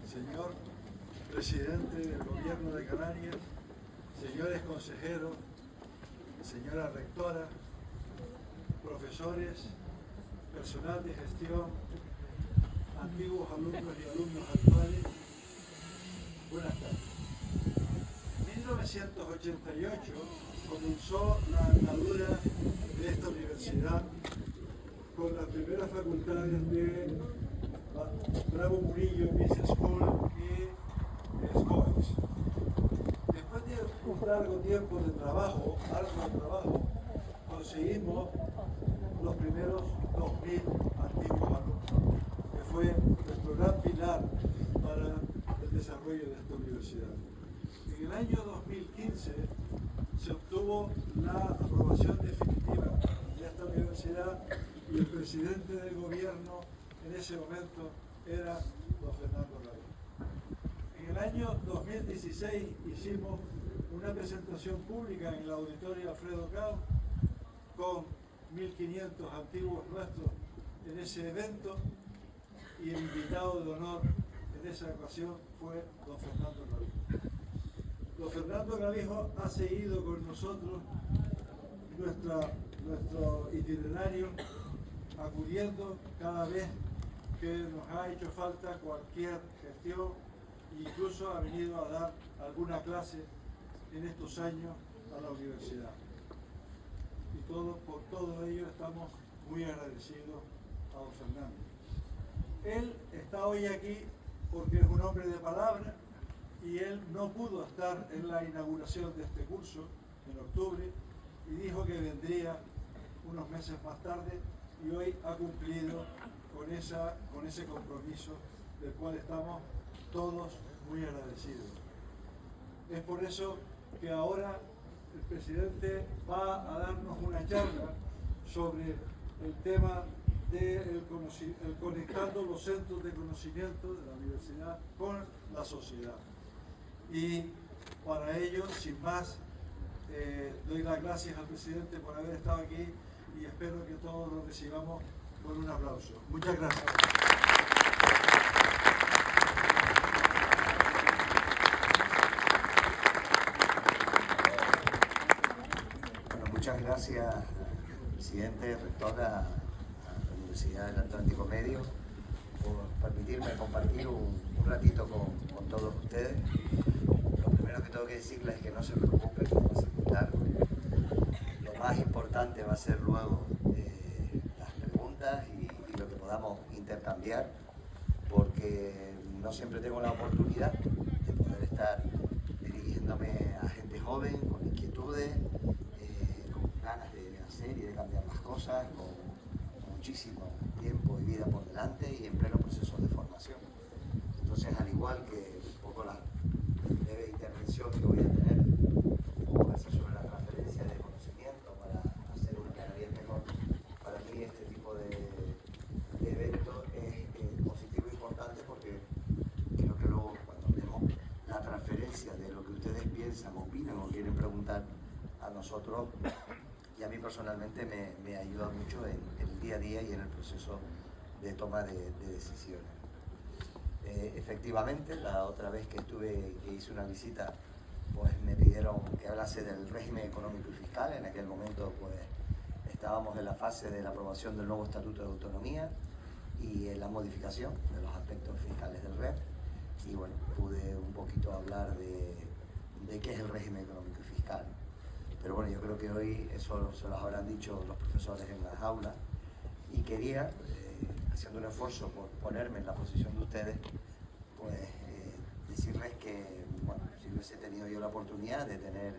Señor presidente del Gobierno de Canarias, señores consejeros, señora rectora, profesores, personal de gestión, antiguos alumnos y alumnos actuales, buenas tardes. En 1988 comenzó la andadura de esta universidad con las primeras facultades de Bravo Murillo Business School y SCOEX. Después de un largo tiempo de trabajo, arduo trabajo, conseguimos los primeros 2.000 antiguos alumnos, que fue nuestro gran pilar para el desarrollo de esta universidad. En el año 2015 se obtuvo la aprobación definitiva de esta universidad y el presidente del gobierno en ese momento era don Fernando Gavijo. En el año 2016 hicimos una presentación pública en el auditorio Alfredo Cao con 1.500 antiguos nuestros en ese evento y el invitado de honor en esa ocasión fue don Fernando Gavijo. Don Fernando Gavijo ha seguido con nosotros nuestro itinerario, acudiendo cada vez que nos ha hecho falta cualquier gestión, incluso ha venido a dar alguna clase en estos años a la universidad. Y por todo ello estamos muy agradecidos a don Fernando. Él está hoy aquí porque es un hombre de palabra y él no pudo estar en la inauguración de este curso en octubre y dijo que vendría unos meses más tarde y hoy ha cumplido con ese compromiso del cual estamos todos muy agradecidos. Es por eso que ahora el presidente va a darnos una charla sobre el tema de conectando los centros de conocimiento de la universidad con la sociedad. Y para ello, sin más, doy las gracias al presidente por haber estado aquí y espero que todos lo recibamos con un aplauso. Muchas gracias. Bueno, muchas gracias, presidente, rectora, a la Universidad del Atlántico Medio, por permitirme compartir un ratito con todos ustedes. Lo primero que tengo que decirles es que no se preocupen, que vamos a escuchar. Lo más importante va a ser luego las preguntas y lo que podamos intercambiar, porque no siempre tengo la oportunidad de poder estar dirigiéndome a gente joven, con inquietudes, con ganas de hacer y de cambiar las cosas, con muchísimo tiempo y vida por delante y en pleno proceso de formación. Entonces, al igual que un poco la breve intervención que voy a tener, va a ser sobre la transferencia de conocimiento para hacer una cada vez mejor, para mí este tipo de evento es positivo e importante porque creo que luego cuando vemos la transferencia de lo que ustedes piensan, opinan o quieren preguntar a nosotros, y a mí personalmente me ayuda mucho en el día a día y en el proceso de toma de decisiones. Efectivamente, la otra vez que hice una visita, pues me pidieron que hablase del régimen económico y fiscal. En aquel momento pues estábamos en la fase de la aprobación del nuevo Estatuto de Autonomía y en la modificación de los aspectos fiscales del REF. Y bueno, pude un poquito hablar de qué es el régimen económico y fiscal. Pero bueno, yo creo que hoy eso se los habrán dicho los profesores en las aulas y quería, haciendo un esfuerzo por ponerme en la posición de ustedes, pues pues he tenido yo la oportunidad de tener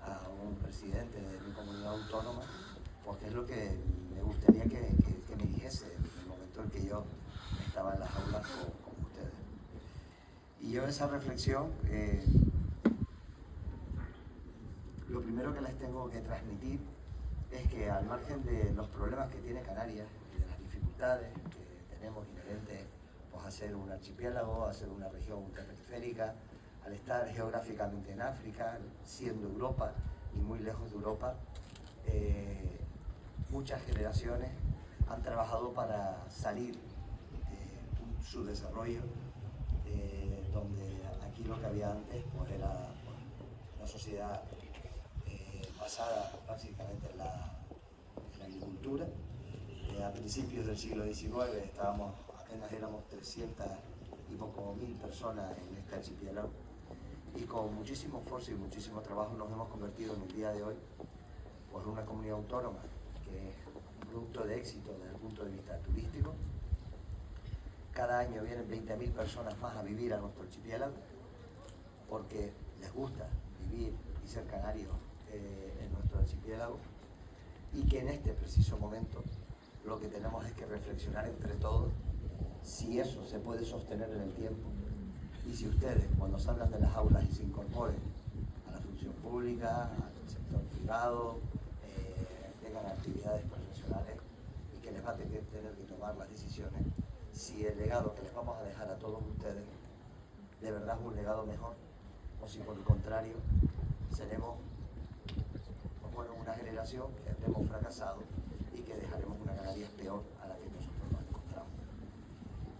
a un presidente de mi comunidad autónoma, porque es lo que me gustaría que me dijese en el momento en que yo estaba en las aulas con ustedes. Y yo esa reflexión, lo primero que les tengo que transmitir es que al margen de los problemas que tiene Canarias y de las dificultades que tenemos inherentes pues, a ser un archipiélago, a ser una región ultraperiférica, al estar geográficamente en África, siendo Europa y muy lejos de Europa, muchas generaciones han trabajado para salir de su desarrollo, donde aquí lo que había antes pues, era una sociedad basada básicamente en la agricultura. A principios del siglo XIX apenas éramos 300 y poco mil personas en este archipiélago, y con muchísimo esfuerzo y muchísimo trabajo nos hemos convertido en el día de hoy pues, en una comunidad autónoma que es un producto de éxito desde el punto de vista turístico. Cada año vienen 20.000 personas más a vivir a nuestro archipiélago porque les gusta vivir y ser canarios en nuestro archipiélago, y que en este preciso momento lo que tenemos es que reflexionar entre todos si eso se puede sostener en el tiempo, y si ustedes cuando salgan de las aulas y se incorporen a la función pública, al sector privado, tengan actividades profesionales y que les va a tener que tomar las decisiones, si el legado que les vamos a dejar a todos ustedes de verdad es un legado mejor, o si por el contrario seremos una generación que habremos fracasado y que dejaremos una Canarias peor a la que nosotros nos encontramos.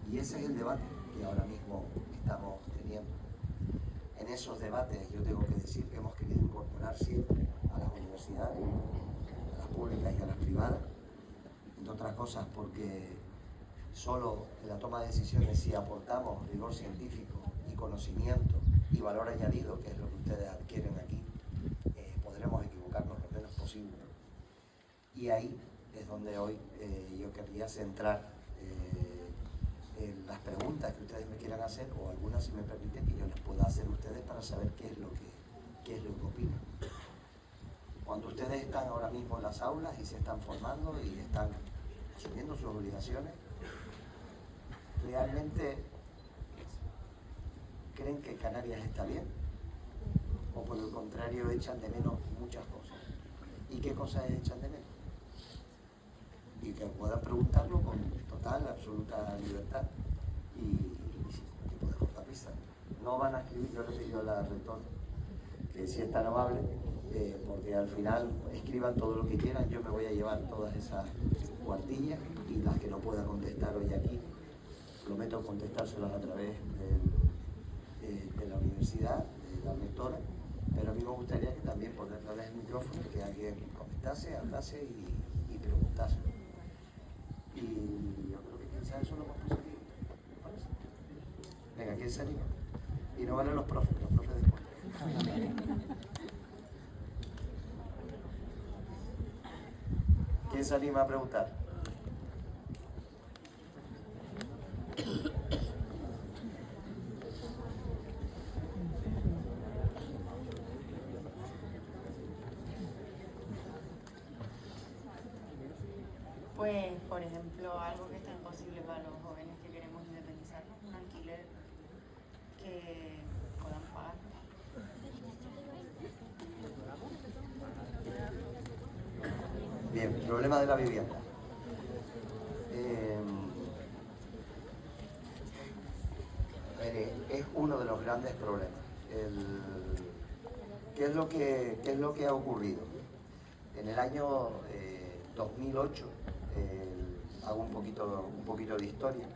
Y ese es el debate que ahora mismo estamos teniendo. En esos debates yo tengo que decir que hemos querido incorporar siempre a las universidades, a las públicas y a las privadas, entre otras cosas porque solo en la toma de decisiones, si aportamos rigor científico y conocimiento y valor añadido, que es lo que ustedes adquieren aquí, podremos equivocarnos lo menos posible. Y ahí es donde hoy yo querría centrar en las preguntas que ustedes me quieran hacer, o algunas, si me permiten, que yo les pueda hacer a ustedes para saber qué es lo que opinan. Cuando ustedes están ahora mismo en las aulas y se están formando y están asumiendo sus obligaciones, ¿realmente creen que Canarias está bien? ¿O por el contrario echan de menos muchas cosas? ¿Y qué cosas echan de menos? Y que puedan preguntarlo con total, absoluta libertad y sin ningún tipo de cortapisa. No van a escribir, yo le pido a la rectora que si es tan amable, porque al final escriban todo lo que quieran, yo me voy a llevar todas esas cuartillas y las que no pueda contestar hoy aquí, prometo contestárselas a través de la universidad, de la rectora, pero a mí me gustaría que también ponerle el micrófono, que alguien comentase, hablase y preguntase. Y yo creo que quizás eso lo vamos a conseguir. Venga, ¿quién se anima? Y no valen los profes después. ¿Quién se anima a preguntar? Pues, por ejemplo, algo que está imposible para los jóvenes que queremos independizarnos, un alquiler que puedan pagar. Bien, problema de la vivienda. Es uno de los grandes problemas. ¿Qué es lo que ha ocurrido? En el año 2008, hago un poquito de historia.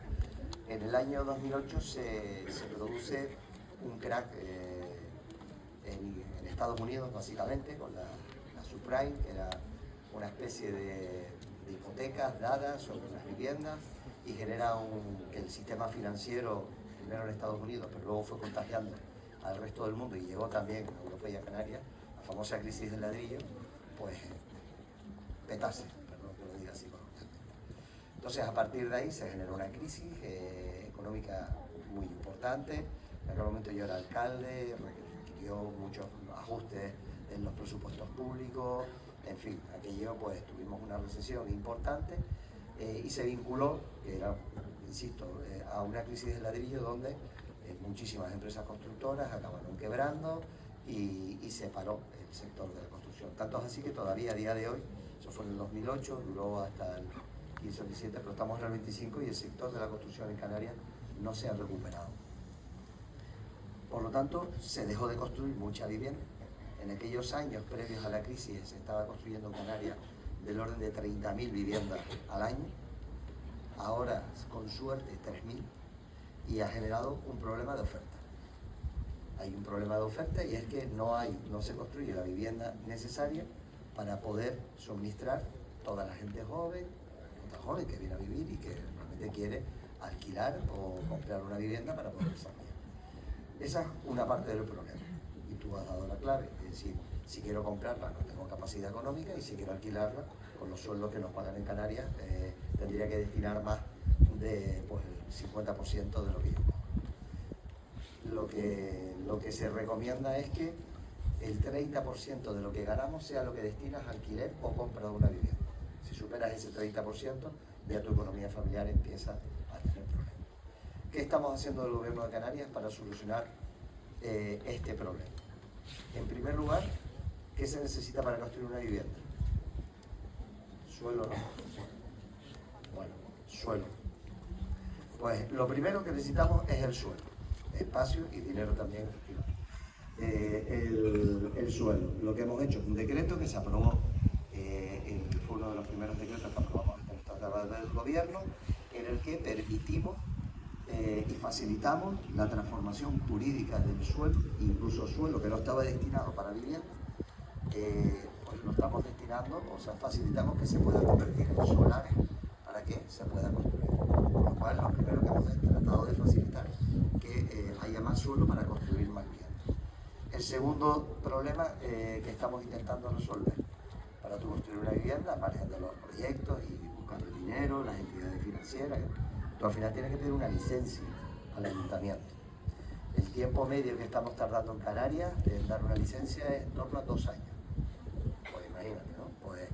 En el año 2008 se produce un crack en Estados Unidos, básicamente, con la subprime, que era una especie de hipotecas dadas sobre unas viviendas, y genera que el sistema financiero, primero en Estados Unidos, pero luego fue contagiando al resto del mundo y llegó también a Europa y a Canarias, la famosa crisis del ladrillo, pues petase, perdón que lo diga así coloquialmente. Entonces, a partir de ahí se generó una crisis económica muy importante. En aquel momento yo era alcalde, dio muchos ajustes en los presupuestos públicos, en fin, aquello pues tuvimos una recesión importante y se vinculó, que era, insisto, a una crisis del ladrillo donde muchísimas empresas constructoras acabaron quebrando y se paró el sector de la construcción. Tanto es así que todavía a día de hoy, eso fue en el 2008, duró hasta el 15 o 17, pero estamos en el 25 y el sector de la construcción en Canarias no se ha recuperado. Por lo tanto, se dejó de construir mucha vivienda. En aquellos años previos a la crisis se estaba construyendo en Canarias del orden de 30.000 viviendas al año. Ahora, con suerte, 3.000, y ha generado un problema de oferta. Hay un problema de oferta y es que no se construye la vivienda necesaria para poder suministrar toda la gente joven que viene a vivir y que realmente quiere alquilar o comprar una vivienda para poder desarrollar. Esa es una parte del problema y tú has dado la clave, es decir, si quiero comprarla no tengo capacidad económica y si quiero alquilarla con los sueldos que nos pagan en Canarias tendría que destinar más de pues, el 50% de lo que yo cobro. Lo que se recomienda es que el 30% de lo que ganamos sea lo que destinas a alquiler o compra de una vivienda. Si superas ese 30%, ya tu economía familiar empieza a tener problemas. ¿Qué estamos haciendo del Gobierno de Canarias para solucionar este problema? En primer lugar, ¿qué se necesita para construir una vivienda? Suelo, ¿no? Bueno, suelo. Pues lo primero que necesitamos es el suelo, espacio y dinero también. El suelo. Lo que hemos hecho es un decreto que se aprobó, fue uno de los primeros decretos que aprobamos en esta etapa del gobierno, en el que permitimos y facilitamos la transformación jurídica del suelo, incluso suelo que no estaba destinado para vivienda, pues lo estamos destinando, o sea, facilitamos que se pueda convertir en solares para que se pueda construir. Con lo cual, lo primero que hemos tratado de facilitar que haya más suelo para construir más vivienda. El segundo problema que estamos intentando resolver para tú construir una vivienda, margen de los proyectos y buscar el dinero, las entidades financieras, tú al final tienes que pedir una licencia al ayuntamiento. El tiempo medio que estamos tardando en Canarias en dar una licencia es en torno a 2 años. Pues imagínate, ¿no? Pues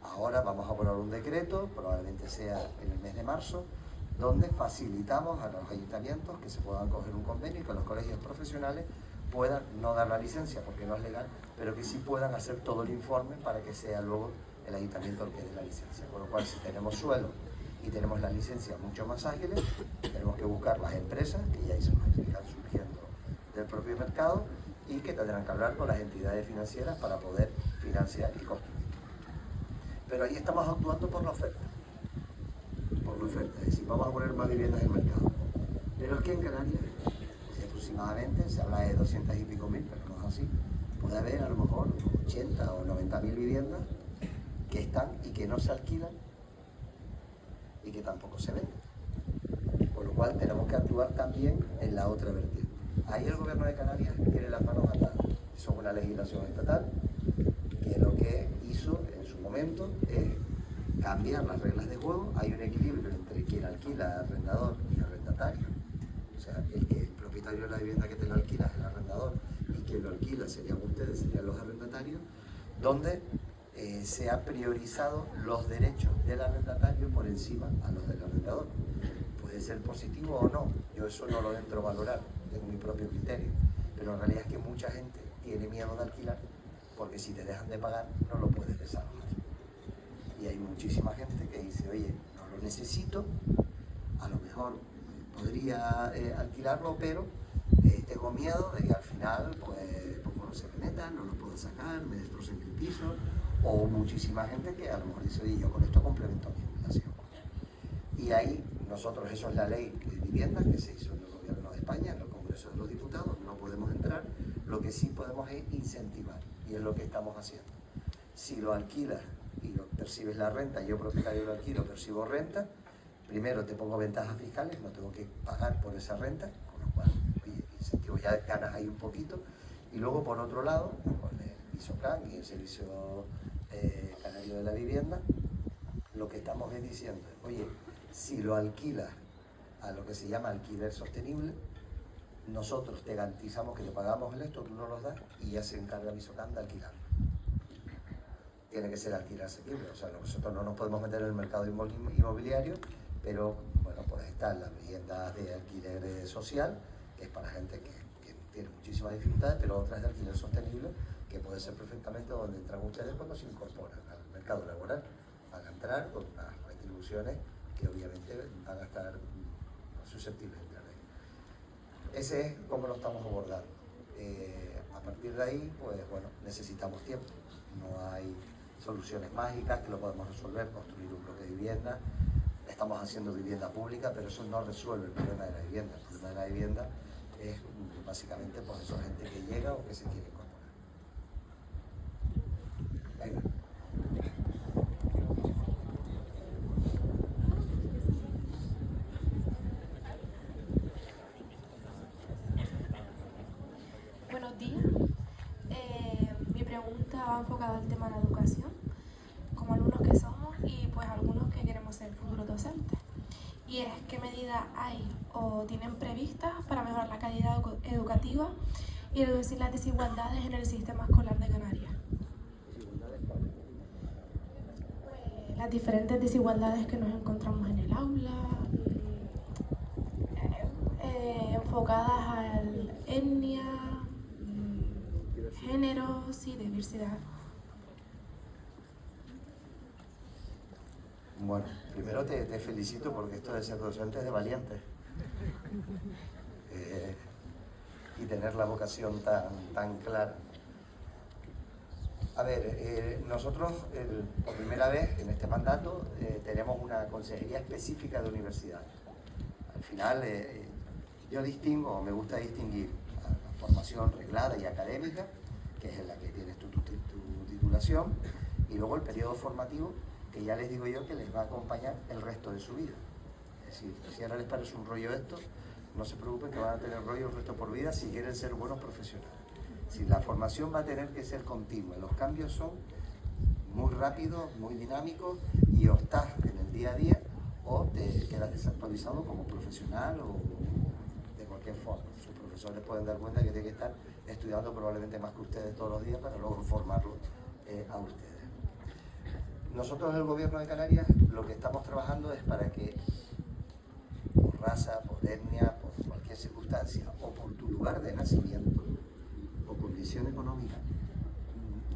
ahora vamos a poner un decreto, probablemente sea en el mes de marzo, donde facilitamos a los ayuntamientos que se puedan coger un convenio y que los colegios profesionales puedan no dar la licencia porque no es legal, pero que sí puedan hacer todo el informe para que sea luego el ayuntamiento el que dé la licencia. Con lo cual, si tenemos suelo y tenemos las licencias mucho más ágiles, tenemos que buscar las empresas que ya están surgiendo del propio mercado y que tendrán que hablar con las entidades financieras para poder financiar y construir. Pero ahí estamos actuando por la oferta. Es decir, vamos a poner más viviendas en el mercado. Pero es que en Canarias, aproximadamente, se habla de 200 y pico mil, pero no es así. Puede haber a lo mejor 80 o 90.000 viviendas que están y que no se alquilan y que tampoco se venden. Por lo cual tenemos que actuar también en la otra vertiente. Ahí el Gobierno de Canarias tiene las manos atadas. Eso es una legislación estatal que lo que hizo en su momento es cambiar las reglas de juego. Hay un equilibrio entre quien alquila, arrendador y arrendatario. O sea, el propietario de la vivienda que te la alquila es el arrendador y quien lo alquila serían ustedes, serían los arrendatarios, donde se han priorizado los derechos del arrendatario por encima a los del arrendador. Puede ser positivo o no, yo eso no lo entro a valorar, tengo mi propio criterio, pero la realidad es que mucha gente tiene miedo de alquilar porque si te dejan de pagar no lo puedes desalojar. Y hay muchísima gente que dice, oye, no lo necesito, a lo mejor podría alquilarlo, pero tengo miedo de que al final, pues cuando se me metan, no lo puedo sacar, me destrocen el piso, o muchísima gente que a lo mejor dice, oye, yo con esto complemento mi jubilación. Y ahí nosotros, eso es la ley de vivienda que se hizo en el Gobierno de España, en el Congreso de los Diputados, no podemos entrar, lo que sí podemos es incentivar, y es lo que estamos haciendo. Si lo alquilas y lo percibes la renta, yo propietario lo alquilo, percibo renta, primero te pongo ventajas fiscales, no tengo que pagar por esa renta, con lo cual, oye, incentivo, ya ganas ahí un poquito, y luego por otro lado, con el ISOCAN y el Servicio Canario de la Vivienda, lo que estamos es diciendo, oye, si lo alquilas a lo que se llama alquiler sostenible, nosotros te garantizamos que te pagamos el esto, tú nos los das y ya se encarga Visocam de alquilarlo. Tiene que ser alquiler asequible, o sea, nosotros no nos podemos meter en el mercado inmobiliario, pero bueno, pues están las viviendas de alquiler social, que es para gente que tiene muchísimas dificultades, pero otras de alquiler sostenible, que puede ser perfectamente donde entran ustedes cuando se incorporan al mercado laboral. Van a entrar con unas retribuciones que obviamente van a estar susceptibles de entrar ahí. Ese es como lo estamos abordando. A partir de ahí, pues bueno, necesitamos tiempo. No hay soluciones mágicas que lo podemos resolver, construir un bloque de vivienda. Estamos haciendo vivienda pública, pero eso no resuelve el problema de la vivienda. El problema de la vivienda es básicamente por eso gente que llega o que se quiere incorporar. Venga. Buenos días. Mi pregunta va enfocada al tema de la educación, como alumnos que somos y pues algunos que queremos ser futuros docentes. Y es, ¿qué medidas hay o tienen previstas para mejorar la calidad educativa y reducir las desigualdades en el sistema escolar de Canarias? Pues, las diferentes desigualdades que nos encontramos en el aula, enfocadas a etnia, géneros y diversidad. Bueno, primero te felicito porque esto de ser docente es de valientes. Y tener la vocación tan clara. A ver, nosotros por primera vez en este mandato tenemos una consejería específica de universidades. Al final yo distingo, o me gusta distinguir la formación reglada y académica, que es en la que tienes tu titulación, y luego el periodo formativo, que ya les digo yo que les va a acompañar el resto de su vida. Es decir, si ahora les parece un rollo esto, no se preocupen que van a tener rollo el resto por vida si quieren ser buenos profesionales. Si la formación va a tener que ser continua, los cambios son muy rápidos, muy dinámicos, y o estás en el día a día o te quedas desactualizado como profesional o de cualquier forma. Sus profesores pueden dar cuenta que tienen que estar estudiando probablemente más que ustedes todos los días para luego formarlos a ustedes. Nosotros en el Gobierno de Canarias lo que estamos trabajando es para que por raza, por etnia, por cualquier circunstancia o por tu lugar de nacimiento o condición económica,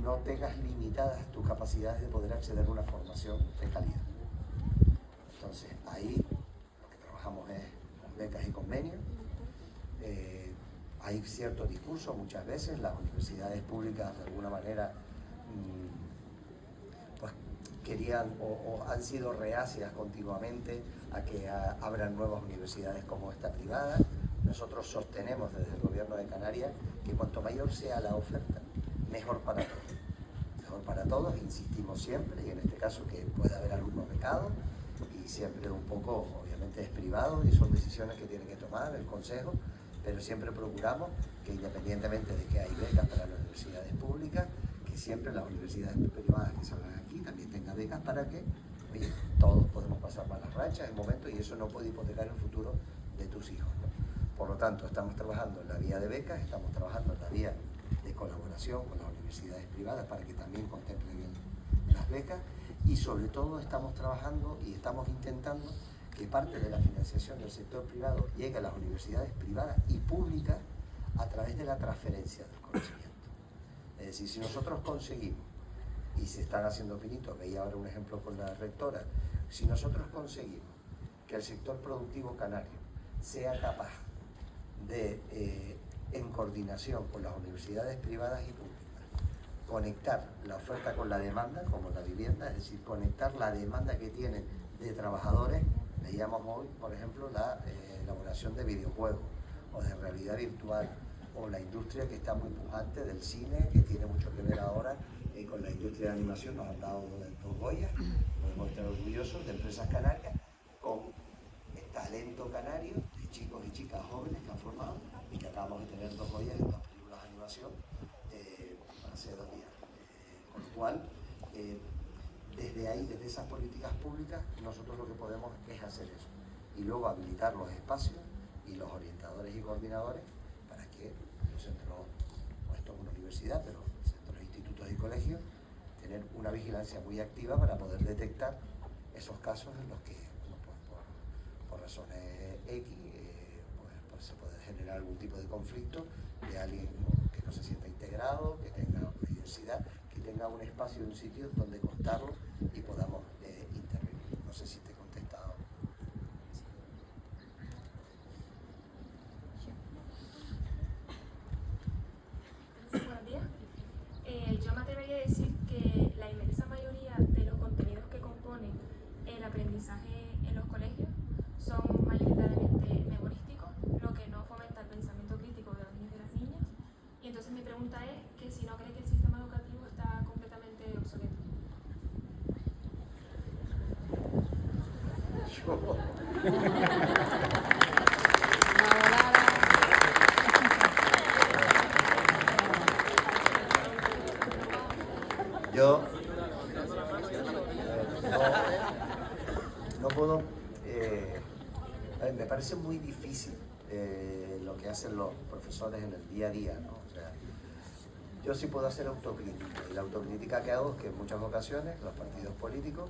no tengas limitadas tus capacidades de poder acceder a una formación de calidad. Entonces ahí lo que trabajamos es con becas y convenios. Hay cierto discurso muchas veces, las universidades públicas de alguna manera pues querían o han sido reacias continuamente a que abran nuevas universidades como esta privada. Nosotros sostenemos desde el Gobierno de Canarias que cuanto mayor sea la oferta, mejor para todos. Mejor para todos, insistimos siempre, y en este caso que puede haber alumnos becados, y siempre un poco, obviamente es privado, y son decisiones que tiene que tomar el Consejo, pero siempre procuramos que independientemente de que hay becas para las universidades públicas, que siempre las universidades privadas que salgan aquí también tengan becas para que, oye, todos podemos pasar malas rachas en momentos y eso no puede hipotecar el futuro de tus hijos, ¿no? Por lo tanto, estamos trabajando en la vía de becas, estamos trabajando en la vía de colaboración con las universidades privadas para que también contemplen las becas, y sobre todo estamos trabajando y estamos intentando que parte de la financiación del sector privado llegue a las universidades privadas y públicas a través de la transferencia del conocimiento. Es decir, si nosotros conseguimos, y se están haciendo pinitos, veía ahora un ejemplo con la rectora, si nosotros conseguimos que el sector productivo canario sea capaz de, en coordinación con las universidades privadas y públicas, conectar la oferta con la demanda, como la vivienda, es decir, conectar la demanda que tienen de trabajadores. Veíamos hoy, por ejemplo, la elaboración de videojuegos o de realidad virtual, o la industria que está muy pujante del cine, que tiene mucho que ver ahora con la industria de animación. Nos han dado 2 Goyas, podemos estar orgullosos de empresas canarias con talento canario, de chicos y chicas jóvenes que han formado y que acabamos de tener 2 Goyas en 2 películas de animación hace 2 días. Con lo cual, desde ahí, desde esas políticas públicas, nosotros lo que podemos es hacer eso. Y luego habilitar los espacios y los orientadores y coordinadores que los centros, no esto es una universidad, pero centros, institutos y colegios, tener una vigilancia muy activa para poder detectar esos casos en los que, bueno, pues por razones X, pues se puede generar algún tipo de conflicto de alguien que no se sienta integrado, que tenga una diversidad, que tenga un espacio, un sitio donde contarlo y podamos intervenir. No sé si te he contestado. Buenos días. Yo me atrevería a decir que la inmensa mayoría de los contenidos que componen el aprendizaje en los colegios son mayoritariamente memorísticos, lo que no fomenta el pensamiento crítico de los niños y de las niñas. Y entonces mi pregunta es que si no cree que el sistema educativo está completamente obsoleto. Yo no puedo, a ver, me parece muy difícil lo que hacen los profesores en el día a día, ¿no? O sea, yo sí puedo hacer autocrítica, y la autocrítica que hago es que en muchas ocasiones los partidos políticos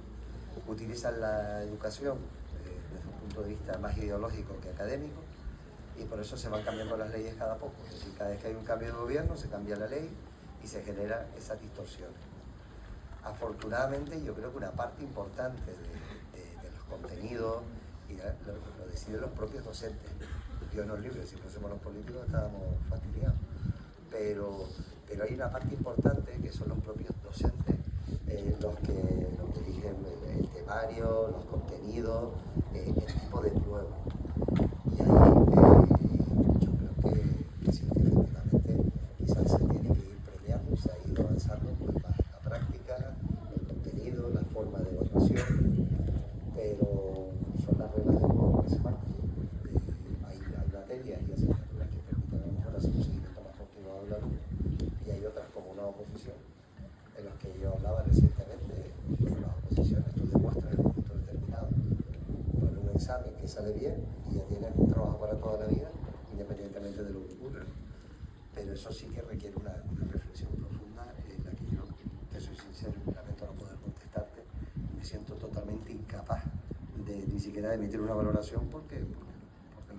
utilizan la educación desde un punto de vista más ideológico que académico, y por eso se van cambiando las leyes cada poco. Es decir, cada vez que hay un cambio de gobierno se cambia la ley y se genera esa distorsión. Afortunadamente, yo creo que una parte importante de los contenidos y lo deciden los propios docentes. Dios nos libre, si fuésemos los políticos estábamos fastidiados. Pero hay una parte importante que son los propios docentes los que dirigen el temario, los contenidos, el tipo de prueba. Y ahí yo creo que sí, que efectivamente quizás se tiene que ir premiando, se ha ido avanzando pues, más la práctica, el contenido, la forma de evaluación, pero son las reglas del juego que se marcan. Hay materias y asignaturas que permiten a lo mejor hacer un seguimiento más continuado del alumno, y hay otras como una oposición, en las que yo hablaba recientemente. Las oposiciones, tú demuestras en un momento determinado por un examen que sale bien y ya tienes un trabajo para toda la vida, independientemente de lo que ocurra. Pero eso sí que requiere una reflexión profunda en la que yo, te soy sincero, lamento no poder contestarte, me siento totalmente incapaz de ni siquiera de emitir una valoración porque lo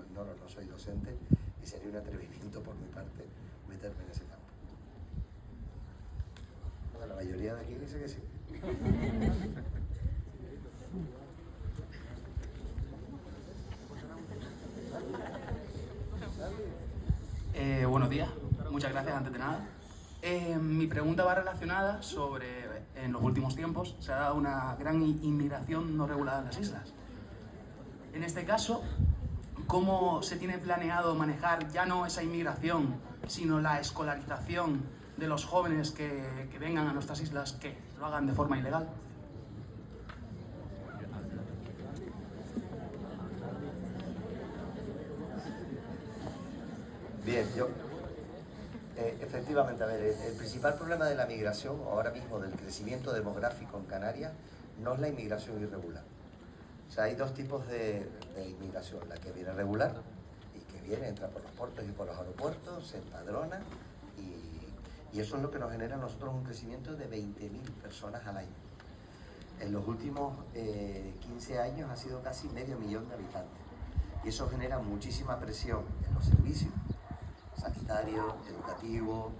ignoro, no soy docente y sería un atrevimiento por mi parte meterme en ese campo. Bueno, la mayoría de aquí dice que sí. Buenos días, muchas gracias antes de nada. Mi pregunta va relacionada sobre, en los últimos tiempos se ha dado una gran inmigración no regulada en las islas. En este caso, ¿cómo se tiene planeado manejar ya no esa inmigración, sino la escolarización de los jóvenes que vengan a nuestras islas, que lo hagan de forma ilegal? Bien, efectivamente, a ver, el principal problema de la migración, ahora mismo del crecimiento demográfico en Canarias, no es la inmigración irregular. O sea, hay dos tipos de inmigración, la que viene regular y que viene, entra por los puertos y por los aeropuertos, se empadrona y eso es lo que nos genera a nosotros un crecimiento de 20.000 personas al año. En los últimos 15 años ha sido casi 500.000 de habitantes y eso genera muchísima presión en los servicios sanitarios, educativos,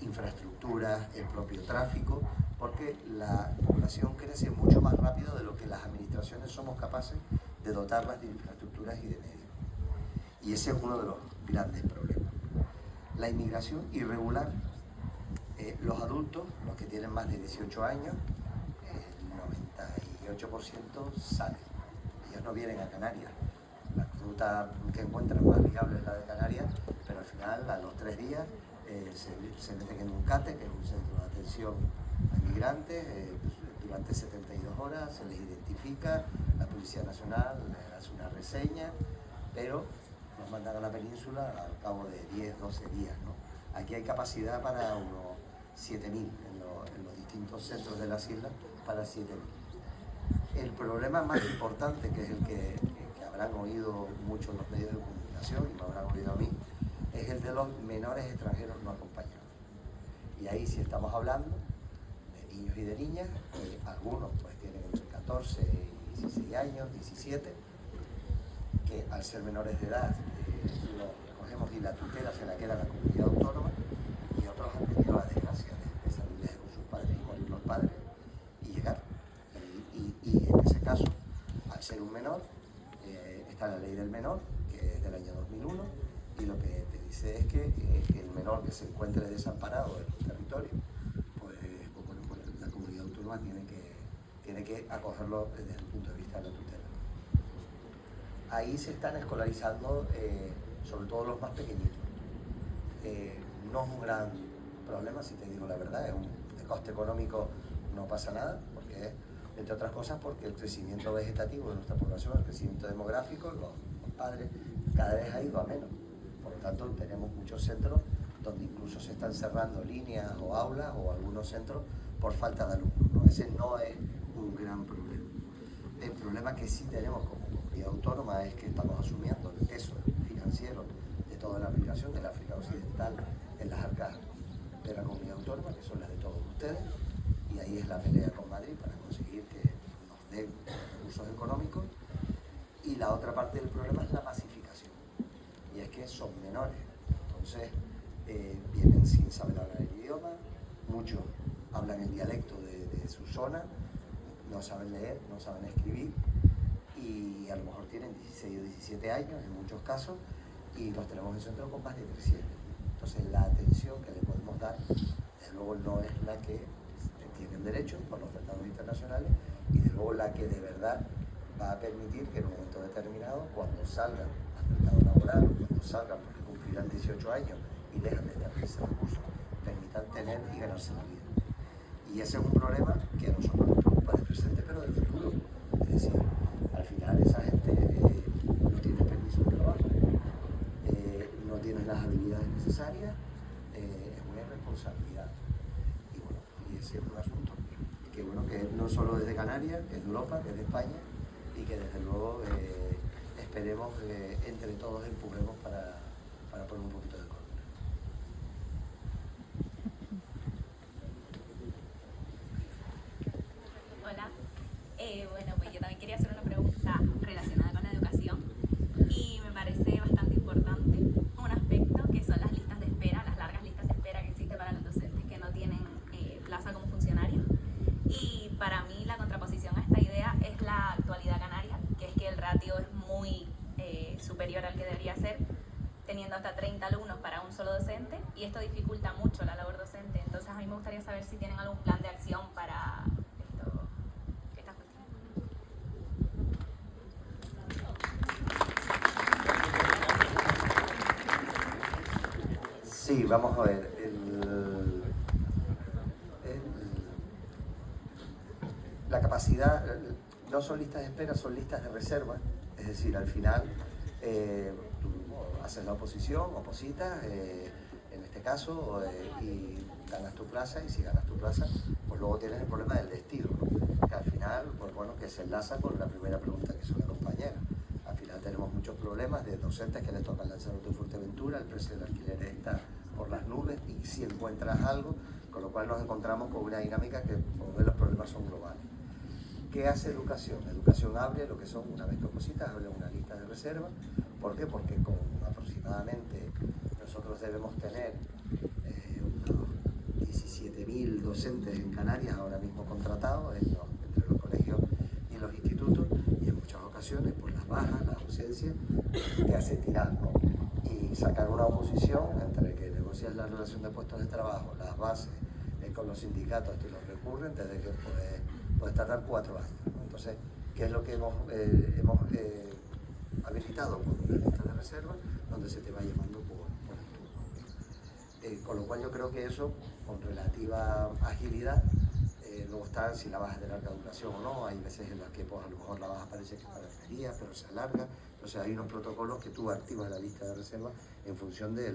infraestructuras, el propio tráfico, porque la población crece mucho más rápido de lo que las administraciones somos capaces de dotarlas de infraestructuras y de medios. Y ese es uno de los grandes problemas. La inmigración irregular, los adultos, los que tienen más de 18 años, el 98% salen. Ellos no vienen a Canarias. La ruta que encuentran más viable es la de Canarias, pero al final, a los 3 días, se meten en un CATE, que es un centro de atención a migrantes, durante 72 horas se les identifica, la Policía Nacional les hace una reseña, pero nos mandan a la península al cabo de 10, 12 días, ¿no? Aquí hay capacidad para unos 7.000 en los distintos centros de las islas, para 7.000. El problema más importante, que es el que habrán oído mucho en los medios de comunicación y me habrán oído a mí, es el de los menores extranjeros no acompañados. Y ahí sí estamos hablando de niños y de niñas, algunos pues tienen entre 14 y 16 años, 17, que al ser menores de edad los recogemos y la tutela se la queda la comunidad autónoma, y otros han tenido la desgracia de salirles con sus padres y morir los padres y llegar. Y en ese caso, al ser un menor, está la ley del menor, que es del año 2001, y lo que te dice es que el menor que se encuentre desamparado en un territorio, pues bueno, la comunidad autónoma tiene que acogerlo desde el punto de vista de la tutela. Ahí se están escolarizando sobre todo los más pequeñitos. No es un gran problema, si te digo la verdad, de coste económico no pasa nada, porque entre otras cosas porque el crecimiento vegetativo de nuestra población, el crecimiento demográfico, los padres cada vez ha ido a menos. Por lo tanto, tenemos muchos centros donde incluso se están cerrando líneas o aulas o algunos centros por falta de alumnos, ¿no? Ese no es un gran problema. El problema que sí tenemos como comunidad autónoma es que estamos asumiendo el peso financiero de toda la aplicación del África Occidental en las arcas de la comunidad autónoma, que son las de todos ustedes, y ahí es la pelea con Madrid para conseguir que nos den recursos económicos. Y la otra parte del problema es la masificación, y es que son menores, entonces vienen sin saber hablar el idioma, muchos hablan el dialecto de su zona, no saben leer, no saben escribir, y a lo mejor tienen 16 o 17 años en muchos casos, y los tenemos en centro con más de 300. Entonces la atención que le podemos dar, desde luego, no es la que tienen derecho por los tratados internacionales, y desde luego la que de verdad va a permitir que en un momento determinado, cuando salgan al mercado laboral, o cuando salgan porque cumplirán 18 años y dejan de estar en ese recurso, permitan tener y ganarse la vida. Y ese es un problema que a nosotros nos preocupa del presente, pero del futuro. Es decir, al final esa gente no tiene permiso de trabajo, no tiene las habilidades necesarias, es una irresponsabilidad. Y bueno, y ese es un asunto que bueno, que no solo es de Canarias, que es de Europa, que es de España, y que desde luego esperemos que entre todos empujemos para poner un poquito de cordura. Hola, bueno, pues yo también quería hacer una pregunta relacionada con la educación, y me parece bastante importante un aspecto que son las listas de espera, las largas listas de espera que existen para los docentes que no tienen plaza como funcionarios. Y para mí la contraposición a esta idea es la actualidad canaria, que es que el ratio es muy superior al que debería ser, teniendo hasta 30 alumnos para un solo docente, y esto dificulta mucho la labor docente. Entonces a mí me gustaría saber si tienen algún plan de acción para estas cuestiones. Sí, vamos a ver. La capacidad no son listas de espera, son listas de reserva. Es decir, al final tú haces la oposición, opositas, en este caso, y ganas tu plaza, y si ganas tu plaza, pues luego tienes el problema del despido, ¿no? Que al final, pues bueno, que se enlaza con la primera pregunta que hizo la compañera. Al final tenemos muchos problemas de docentes que les tocan Lanzarote y Fuerteventura, el precio del alquiler está por las nubes, y si encuentras algo, con lo cual nos encontramos con una dinámica que, como ven, los problemas son globales. ¿Qué hace educación? Educación abre lo que son, una vez que opositas, abre una lista de reserva. ¿Por qué? Porque con aproximadamente nosotros debemos tener unos 17.000 docentes en Canarias ahora mismo contratados entre los colegios y los institutos, y en muchas ocasiones pues las bajas, las ausencias, te hace tirar, ¿no? Y sacar una oposición entre que negocias la relación de puestos de trabajo, las bases, con los sindicatos y los recurrentes, de que puede tardar 4 años, ¿no? Entonces, ¿qué es lo que hemos habilitado? Con una lista de reserva donde se te va llamando por el turno. Con lo cual yo creo que eso, con relativa agilidad, luego está si la baja de larga duración o no. Hay veces en las que pues, a lo mejor la baja parece que es para el día, pero se alarga. Entonces hay unos protocolos que tú activas la lista de reserva en función de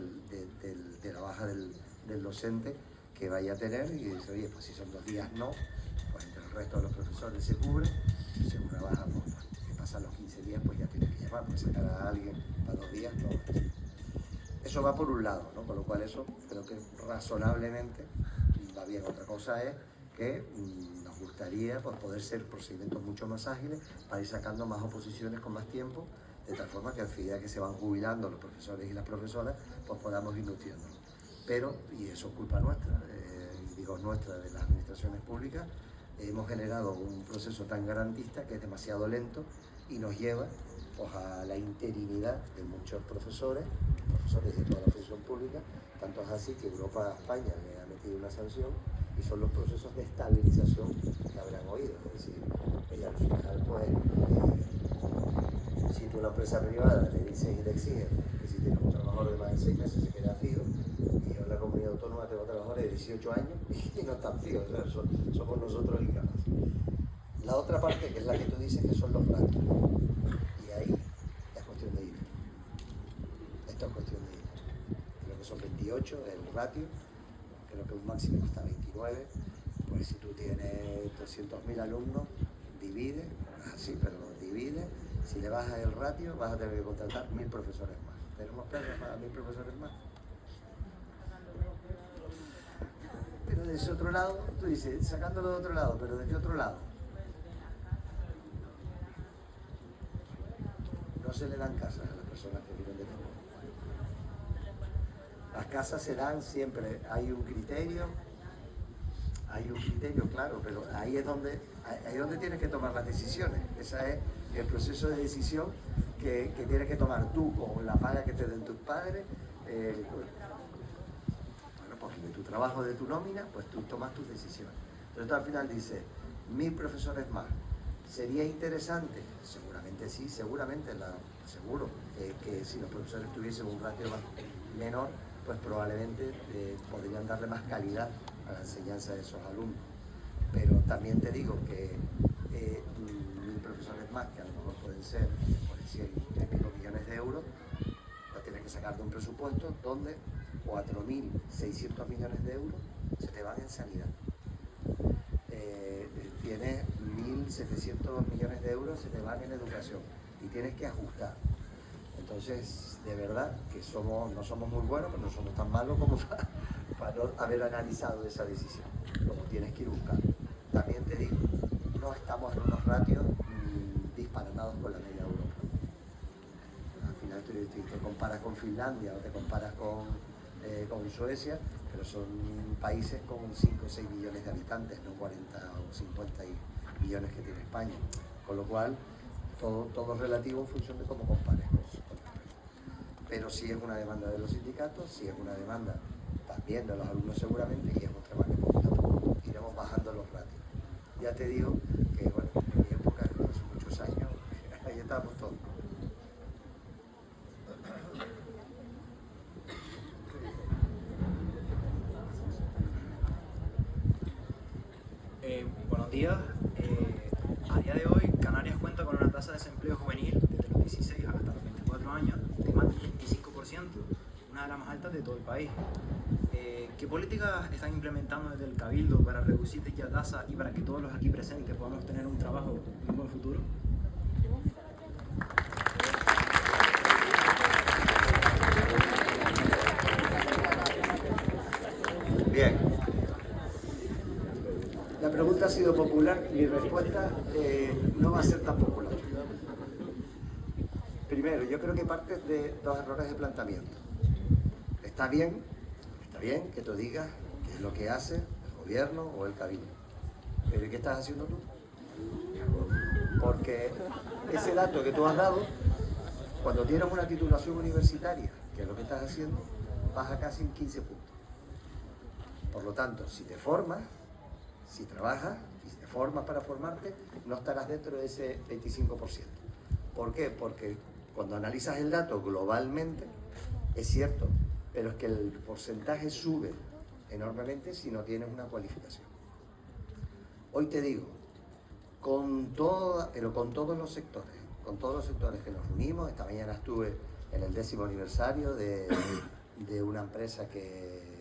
la baja del docente que vaya a tener, y dice, oye, pues si son 2 días no, pues entre el resto de los profesores se cubre, si es una baja, pues que pasan los 15 días, pues ya tienes que llamar, pues sacar a alguien para 2 días, no. Eso va por un lado, ¿no? Con lo cual eso creo que razonablemente va bien. Otra cosa es que nos gustaría pues, poder ser procedimientos mucho más ágiles para ir sacando más oposiciones con más tiempo, de tal forma que a medida que se van jubilando los profesores y las profesoras, pues podamos ir nutriendo. Pero, y eso es culpa nuestra, digo nuestra, de las administraciones públicas, hemos generado un proceso tan garantista que es demasiado lento y nos lleva pues, a la interinidad de muchos profesores de toda la función pública, tanto es así que Europa a España le ha metido una sanción y son los procesos de estabilización que habrán oído. Es decir, y al final, pues, si tú a una empresa privada le dices y le exiges que si tienes un trabajador de más de 6 meses se queda fijo, y yo en la comunidad autónoma tengo trabajadores de 18 años y no están fijos, o sea, somos nosotros incapaces. La otra parte, que es la que tú dices, que son los ratios, y ahí es cuestión de dinero. Esto es cuestión de dinero. Creo que son 28 el ratio, creo que un máximo hasta 29. Pues si tú tienes 300.000 alumnos, divide, así, pero divide. Si le bajas el ratio, vas a tener que contratar 1.000 profesores más. ¿Tenemos planes para 1.000 profesores más? Pero de ese otro lado, tú dices, sacándolo de otro lado, pero ¿de qué otro lado? No se le dan casas a las personas que viven de fuera. Las casas se dan siempre, hay un criterio, claro, pero ahí es donde tienes que tomar las decisiones. Ese es el proceso de decisión que tienes que tomar tú con la paga que te den tus padres. Bueno, pues de tu trabajo, de tu nómina, pues tú tomas tus decisiones. Entonces tú al final dices, 1.000 profesores más. ¿Sería interesante? Seguramente sí, seguro que si los profesores tuviesen un ratio menor, pues probablemente podrían darle más calidad a la enseñanza de esos alumnos. Pero también te digo que 1.000 profesores más, que a lo mejor pueden ser por 100 millones de euros, los tienes que sacar de un presupuesto donde 4.600 millones de euros se te van en sanidad. Tienes 1.700 millones de euros se te van en educación y tienes que ajustar. Entonces, de verdad que no somos muy buenos, pero no somos tan malos como para no haber analizado esa decisión, como tienes que ir buscando. También te digo, no estamos en unos ratios disparatados con la media Europa. Al final te comparas con Finlandia o te comparas con Suecia, pero son países con 5 o 6 millones de habitantes, no 40 o 50 millones que tiene España. Con lo cual, todo es relativo en función de cómo compares. Pero sí es una demanda de los sindicatos, sí es una demanda también de los alumnos seguramente, y es un tema que poco a poco iremos bajando los ratios. Ya te digo que, bueno, en mi época, hace muchos años, ahí estábamos todos. Buenos días. A día de hoy, Canarias cuenta con una tasa de desempleo juvenil desde los 16 hasta los 24 años de más del 25%, una de las más altas de todo el país. ¿Qué políticas están implementando desde el Cabildo para reducir dicha tasa y para que todos los aquí presentes podamos tener un trabajo y un buen futuro? Bien. La pregunta ha sido popular, mi respuesta no va a ser tan popular. Primero, yo creo que partes de dos errores de planteamiento. Está bien que tú digas qué es lo que hace el gobierno o el cabildo. Pero ¿qué estás haciendo tú? Porque ese dato que tú has dado, cuando tienes una titulación universitaria, que es lo que estás haciendo, baja casi en 15 puntos. Por lo tanto, si te formas, si trabajas, si te formas para formarte, no estarás dentro de ese 25%. ¿Por qué? Porque cuando analizas el dato globalmente, es cierto, pero es que el porcentaje sube enormemente si no tienes una cualificación. Hoy te digo, con todos los sectores que nos unimos, esta mañana estuve en el 10º aniversario de una empresa que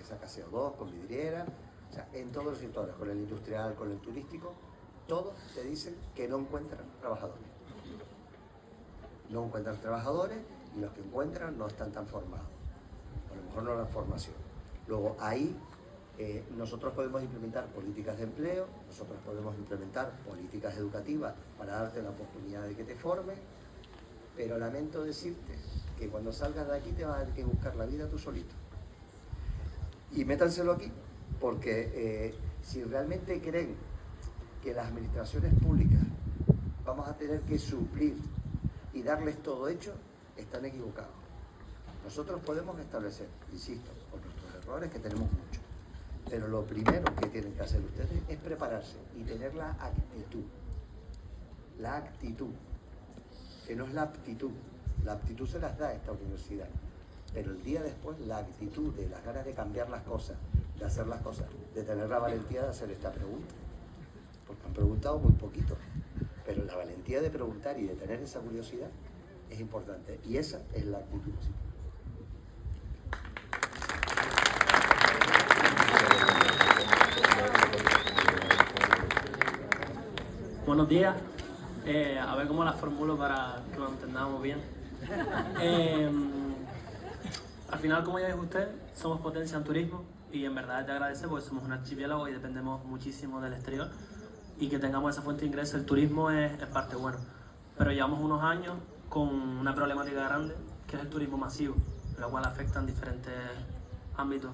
saca CO2 con vidriera, o sea, en todos los sectores, con el industrial, con el turístico, todos te dicen que no encuentran trabajadores. No encuentran trabajadores y los que encuentran no están tan formados. mejor no la formación. Luego ahí nosotros podemos implementar políticas de empleo, nosotros podemos implementar políticas educativas para darte la oportunidad de que te formes, pero lamento decirte que cuando salgas de aquí te vas a tener que buscar la vida tú solito. Y métanselo aquí, porque si realmente creen que las administraciones públicas vamos a tener que suplir y darles todo hecho, están equivocados. Nosotros podemos establecer, insisto, con nuestros errores, que tenemos muchos, pero lo primero que tienen que hacer ustedes es prepararse y tener la actitud. La actitud, que no es la aptitud. La aptitud se las da esta universidad, pero el día después la actitud de las ganas de cambiar las cosas, de hacer las cosas, de tener la valentía de hacer esta pregunta. Porque han preguntado muy poquito, pero la valentía de preguntar y de tener esa curiosidad es importante, y esa es la actitud positiva. Buenos días. A ver cómo la formulo para que lo entendamos bien. Al final, como ya dijo usted, somos potencia en turismo y en verdad te agradece porque somos un archipiélago y dependemos muchísimo del exterior, y que tengamos esa fuente de ingreso, el turismo es parte bueno. Pero llevamos unos años con una problemática grande, que es el turismo masivo, lo cual afecta en diferentes ámbitos,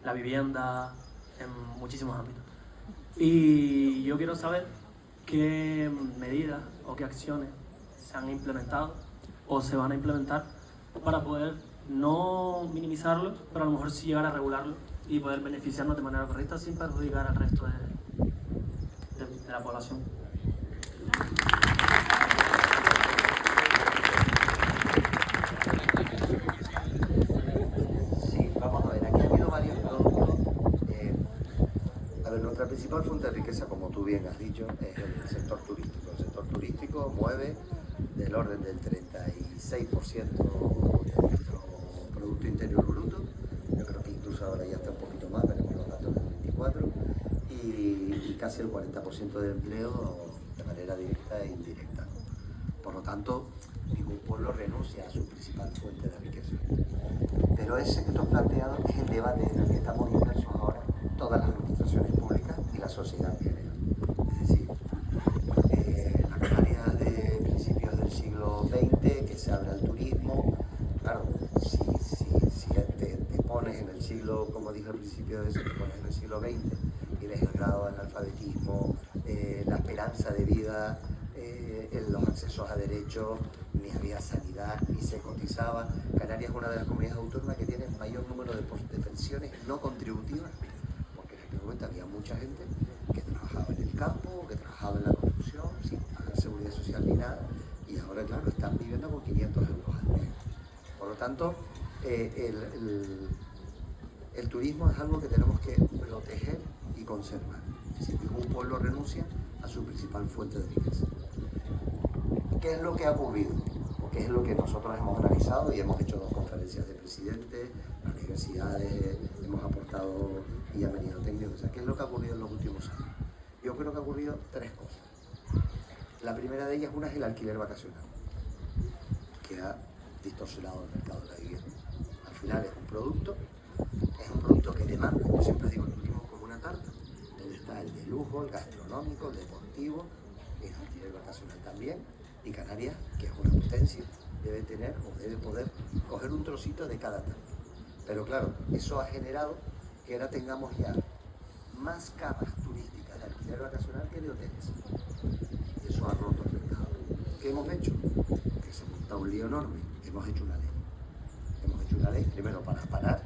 la vivienda, en muchísimos ámbitos. Y yo quiero saber qué medidas o qué acciones se han implementado o se van a implementar para poder no minimizarlo, pero a lo mejor sí llegar a regularlo y poder beneficiarnos de manera correcta sin perjudicar al resto de la población. Sí, vamos a ver, aquí ha habido varios productos. A ver, nuestra principal fuente de riqueza, como tú bien has dicho, es el sector turístico. El sector turístico mueve del orden del 36% de nuestro Producto Interior Bruto. Yo creo que incluso ahora ya está un poquito más, tenemos los datos del 24, y casi el 40% de empleo de manera directa e indirecta. Por lo tanto, ningún pueblo renuncia a su principal fuente de riqueza. Pero ese que tú has planteado es el debate en el que estamos inmersos ahora todas las administraciones públicas y la sociedad en general. Es decir, la Canarias de principios del siglo XX, que se abre al turismo, claro, si te pones en el siglo, como dije al principio de eso, te pones en el siglo XX y ves el grado de analfabetismo, la esperanza de vida, los accesos a derechos, ni había sanidad, ni se cotizaba. Canarias es una de las comunidades autónomas que tiene el mayor número de pensiones no contributivas, porque en aquel momento había mucha gente que trabajaba en el campo, que trabajaba en la construcción, sin pagar seguridad social ni nada, y ahora, claro, están viviendo con 500 euros al mes. Por lo tanto, el turismo es algo que tenemos que proteger y conservar. Es decir, ningún pueblo renuncia a su principal fuente de riqueza. ¿Qué es lo que ha ocurrido? Porque es lo que nosotros hemos analizado y hemos hecho 2 conferencias de presidentes, las universidades, hemos aportado y han venido técnicos. O sea, ¿qué es lo que ha ocurrido en los últimos años? Yo creo que ha ocurrido 3 cosas. La primera de ellas, una es el alquiler vacacional, que ha distorsionado el mercado de la vivienda. Al final es un producto que demanda, yo siempre digo, el turismo como una tarta, donde está el de lujo, el gastronómico, el deportivo, el alquiler vacacional también, y Canarias, que es una potencia, debe tener o debe poder coger un trocito de cada tarta. Pero claro, eso ha generado que ahora tengamos ya más camas turísticas de alquiler vacacional que de hoteles. Y eso ha roto el mercado. ¿Qué hemos hecho? Que se monta un lío enorme. Hemos hecho una ley. Hemos hecho una ley primero para parar,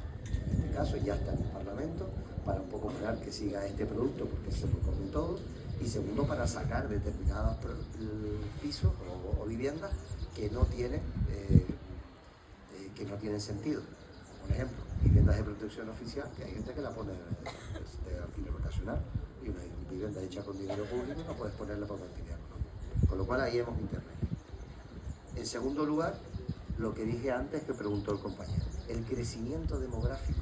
en este caso ya está en el Parlamento, para un poco parar que siga este producto porque se lo comen todos, y segundo para sacar determinados pisos o viviendas que no tienen sentido. Por ejemplo, viviendas de protección oficial, que hay gente que la pone de alquiler vacacional, y una vivienda hecha con dinero público no puedes ponerla por alquiler. Con lo cual ahí hemos intervenido. En segundo lugar, lo que dije antes que preguntó el compañero, el crecimiento demográfico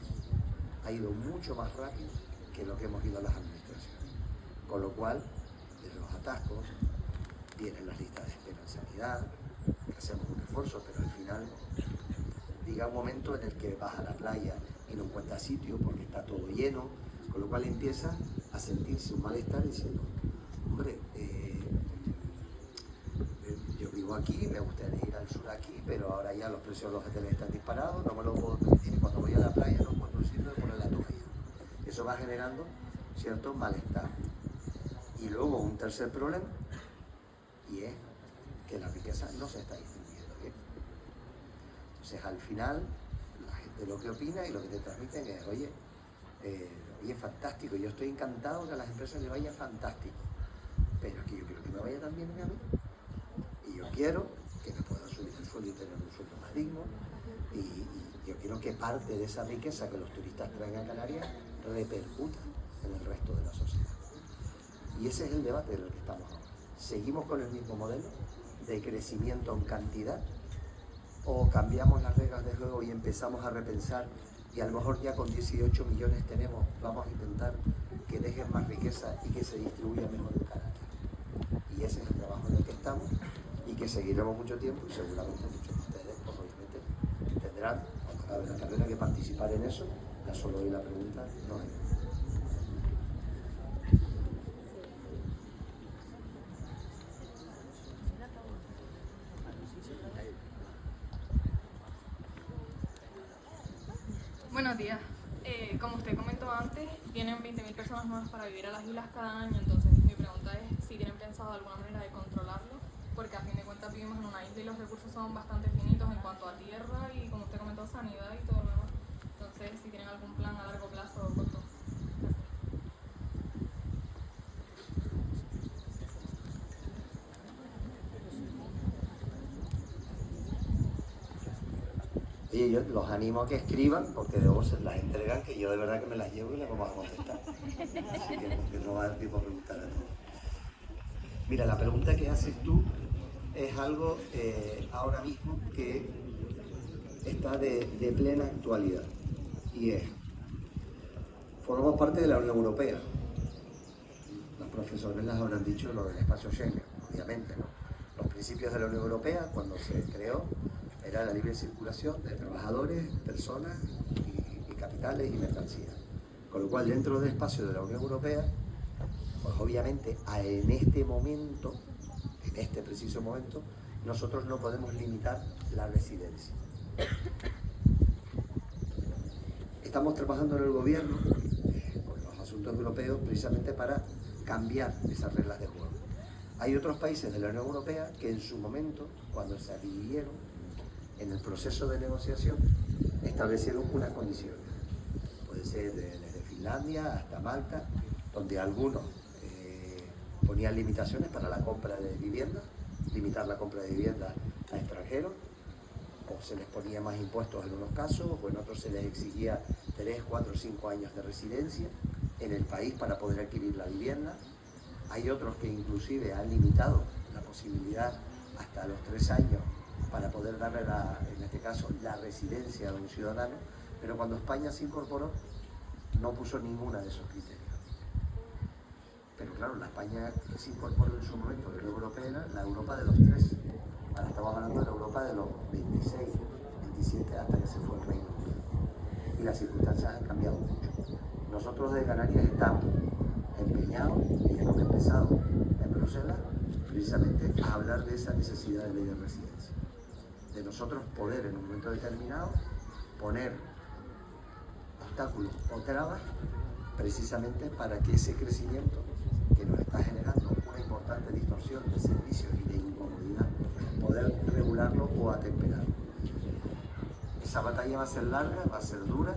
ha ido mucho más rápido que lo que hemos ido a las administraciones. Con lo cual, desde los atascos, vienen las listas de espera en sanidad, hacemos un esfuerzo, pero al final llega un momento en el que vas a la playa y no encuentras sitio porque está todo lleno, con lo cual empieza a sentirse un malestar diciendo, hombre, yo vivo aquí, me gustaría ir al sur aquí, pero ahora ya los precios de los hoteles están disparados, no me lo puedo permitir, cuando voy a la playa no encuentro sitio de poner la toalla. Eso va generando cierto malestar. Y luego un tercer problema, y es que la riqueza no se está distribuyendo bien. Entonces al final la gente lo que opina y lo que te transmiten es, oye, fantástico, yo estoy encantado que a las empresas les vaya fantástico, pero es que yo quiero que me vaya también a mí. Y yo quiero que me puedan subir el sueldo y tener un sueldo más digno, y yo quiero que parte de esa riqueza que los turistas traen a Canarias repercuta en el resto de la sociedad. Y ese es el debate del que estamos ahora. ¿Seguimos con el mismo modelo de crecimiento en cantidad o cambiamos las reglas de juego y empezamos a repensar y a lo mejor ya con 18 millones vamos a intentar que dejen más riqueza y que se distribuya mejor en Canarias? Y ese es el trabajo en el que estamos y que seguiremos mucho tiempo y seguramente muchos de ustedes pues, obviamente tendrán, cuando acabe la carrera, que participar en eso. Ya solo hoy la pregunta no hay. Buenos días. Como usted comentó antes, vienen 20.000 personas nuevas para vivir a las islas cada año, entonces mi pregunta es si tienen pensado de alguna manera de controlarlo, porque a fin de cuentas vivimos en una isla y los recursos son bastante finitos en cuanto a tierra y, como usted comentó, sanidad y todo lo demás. Entonces, si tienen algún plan a largo plazo o corto. Oye, yo los animo a que escriban, porque luego se las entregan, que yo de verdad que me las llevo y las vamos a contestar. Así que no va a dar tiempo a preguntar a todos. Mira, la pregunta que haces tú es algo ahora mismo que está de plena actualidad. Y es, formamos parte de la Unión Europea. Los profesores las habrán dicho lo del espacio Schengen, obviamente, ¿no? Los principios de la Unión Europea, cuando se creó, era la libre circulación de trabajadores, personas y capitales y mercancías. Con lo cual, dentro del espacio de la Unión Europea, pues obviamente en este momento, en este preciso momento, nosotros no podemos limitar la residencia. Estamos trabajando en el gobierno con los asuntos europeos precisamente para cambiar esas reglas de juego. Hay otros países de la Unión Europea que en su momento, cuando se adhirieron, en el proceso de negociación, establecieron unas condiciones. Puede ser desde Finlandia hasta Malta, donde algunos ponían limitaciones para la compra de vivienda, limitar la compra de vivienda a extranjeros, o se les ponía más impuestos en unos casos, o en otros se les exigía 3, 4, 5 años de residencia en el país para poder adquirir la vivienda. Hay otros que inclusive han limitado la posibilidad hasta los 3 años para poder darle, en este caso, la residencia a un ciudadano, pero cuando España se incorporó, no puso ninguna de esos criterios. Pero claro, la España que se incorporó en su momento de la Unión Europea era la Europa de los 3. Ahora estamos hablando de la Europa de los 26, 27, hasta que se fue el Reino Unido. Y las circunstancias han cambiado mucho. Nosotros de Canarias estamos empeñados, y hemos empezado en Bruselas, precisamente a hablar de esa necesidad de ley de residencia. De nosotros poder en un momento determinado poner obstáculos o trabas precisamente para que ese crecimiento que nos está generando una importante distorsión de servicios y de incomodidad, poder regularlo o atemperarlo. Esa batalla va a ser larga, va a ser dura,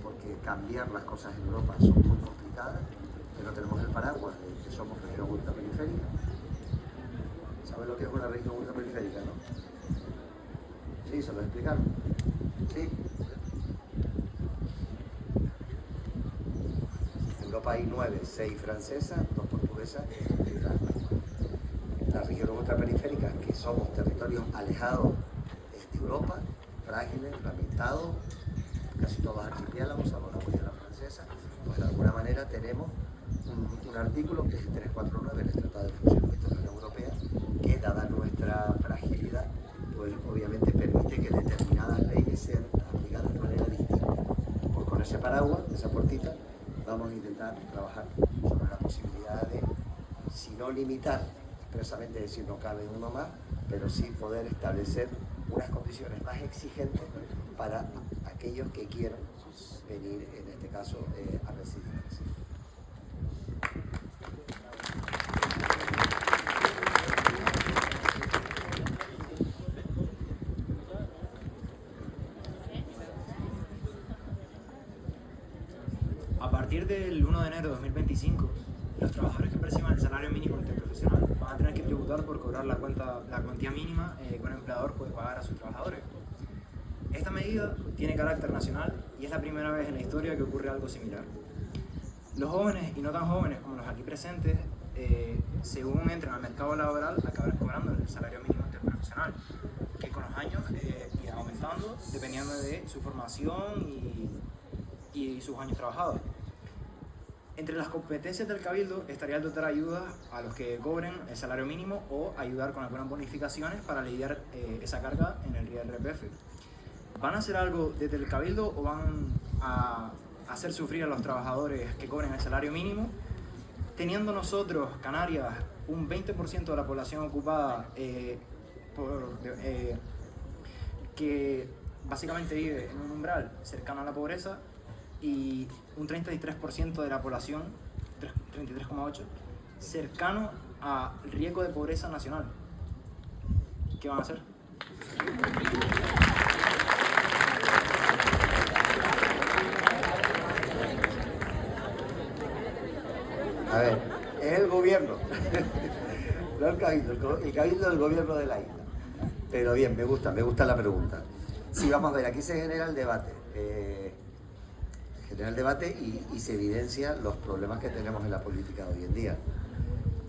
porque cambiar las cosas en Europa son muy complicadas, pero tenemos el paraguas de que somos región ultraperiférica. ¿Sabes lo que es una región ultraperiférica, no? Sí, se lo explicaron. Sí. En Europa hay 9, 6 francesas, 2 portuguesas y una española. Las regiones ultraperiféricas, que somos territorios alejados de Europa, frágiles, fragmentados, casi todos archipiélagos, salvo la Guayana francesa, pues de alguna manera tenemos un artículo que es el 349 del Tratado de Funcionamiento de la Unión Europea, que dada nuestra fragilidad, pues obviamente permite permite que determinadas leyes sean aplicadas de manera distinta. Pues con ese paraguas, esa puertita, vamos a intentar trabajar sobre la posibilidad de, si no limitar, expresamente decir no cabe uno más, pero sí poder establecer unas condiciones más exigentes para aquellos que quieran venir, en este caso, a residir. A partir del 1 de enero de 2025, los trabajadores que perciban el salario mínimo interprofesional van a tener que tributar por cobrar la cuantía mínima que un empleador puede pagar a sus trabajadores. Esta medida tiene carácter nacional y es la primera vez en la historia que ocurre algo similar. Los jóvenes y no tan jóvenes como los aquí presentes, según entran al mercado laboral, acabarán cobrando el salario mínimo interprofesional, que con los años irá aumentando dependiendo de su formación y sus años trabajados. Entre las competencias del Cabildo estaría el dotar ayudas a los que cobren el salario mínimo o ayudar con algunas bonificaciones para aliviar esa carga en el IRPF. ¿Van a hacer algo desde el Cabildo o van a hacer sufrir a los trabajadores que cobren el salario mínimo? Teniendo nosotros, Canarias, un 20% de la población ocupada que básicamente vive en un umbral cercano a la pobreza, y un 33% de la población, 33,8%, cercano al riesgo de pobreza nacional. ¿Qué van a hacer? A ver, es el gobierno, no el Cabildo. El Cabildo es el gobierno de la isla. Pero bien, me gusta la pregunta. Sí, vamos a ver, aquí se genera el debate. Y se evidencian los problemas que tenemos en la política hoy en día.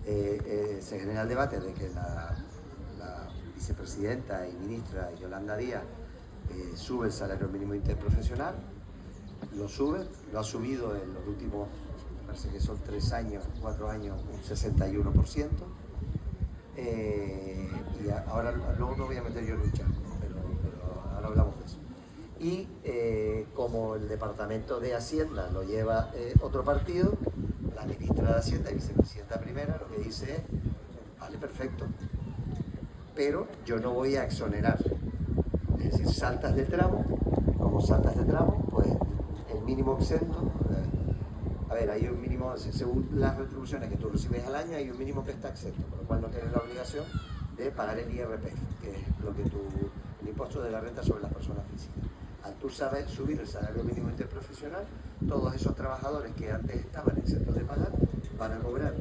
Se genera el debate de que la vicepresidenta y ministra Yolanda Díaz sube el salario mínimo interprofesional, lo ha subido en los últimos, me parece que son 4 años, un 61%. Y ahora luego no voy a meter yo en un charco, pero ahora hablamos de eso. Y como el Departamento de Hacienda lo lleva otro partido, la ministra de Hacienda y vicepresidenta primera lo que dice es, vale, perfecto, pero yo no voy a exonerar. Es decir, saltas de tramo, como saltas de tramo, pues el mínimo exento, a ver, hay un mínimo, según las retribuciones que tú recibes al año, hay un mínimo que está exento, por lo cual no tienes la obligación de pagar el IRPF, que es lo que el impuesto de la renta sobre las personas físicas. Al tú saber subir el salario mínimo interprofesional, todos esos trabajadores que antes estaban exentos de pagar van a cobrar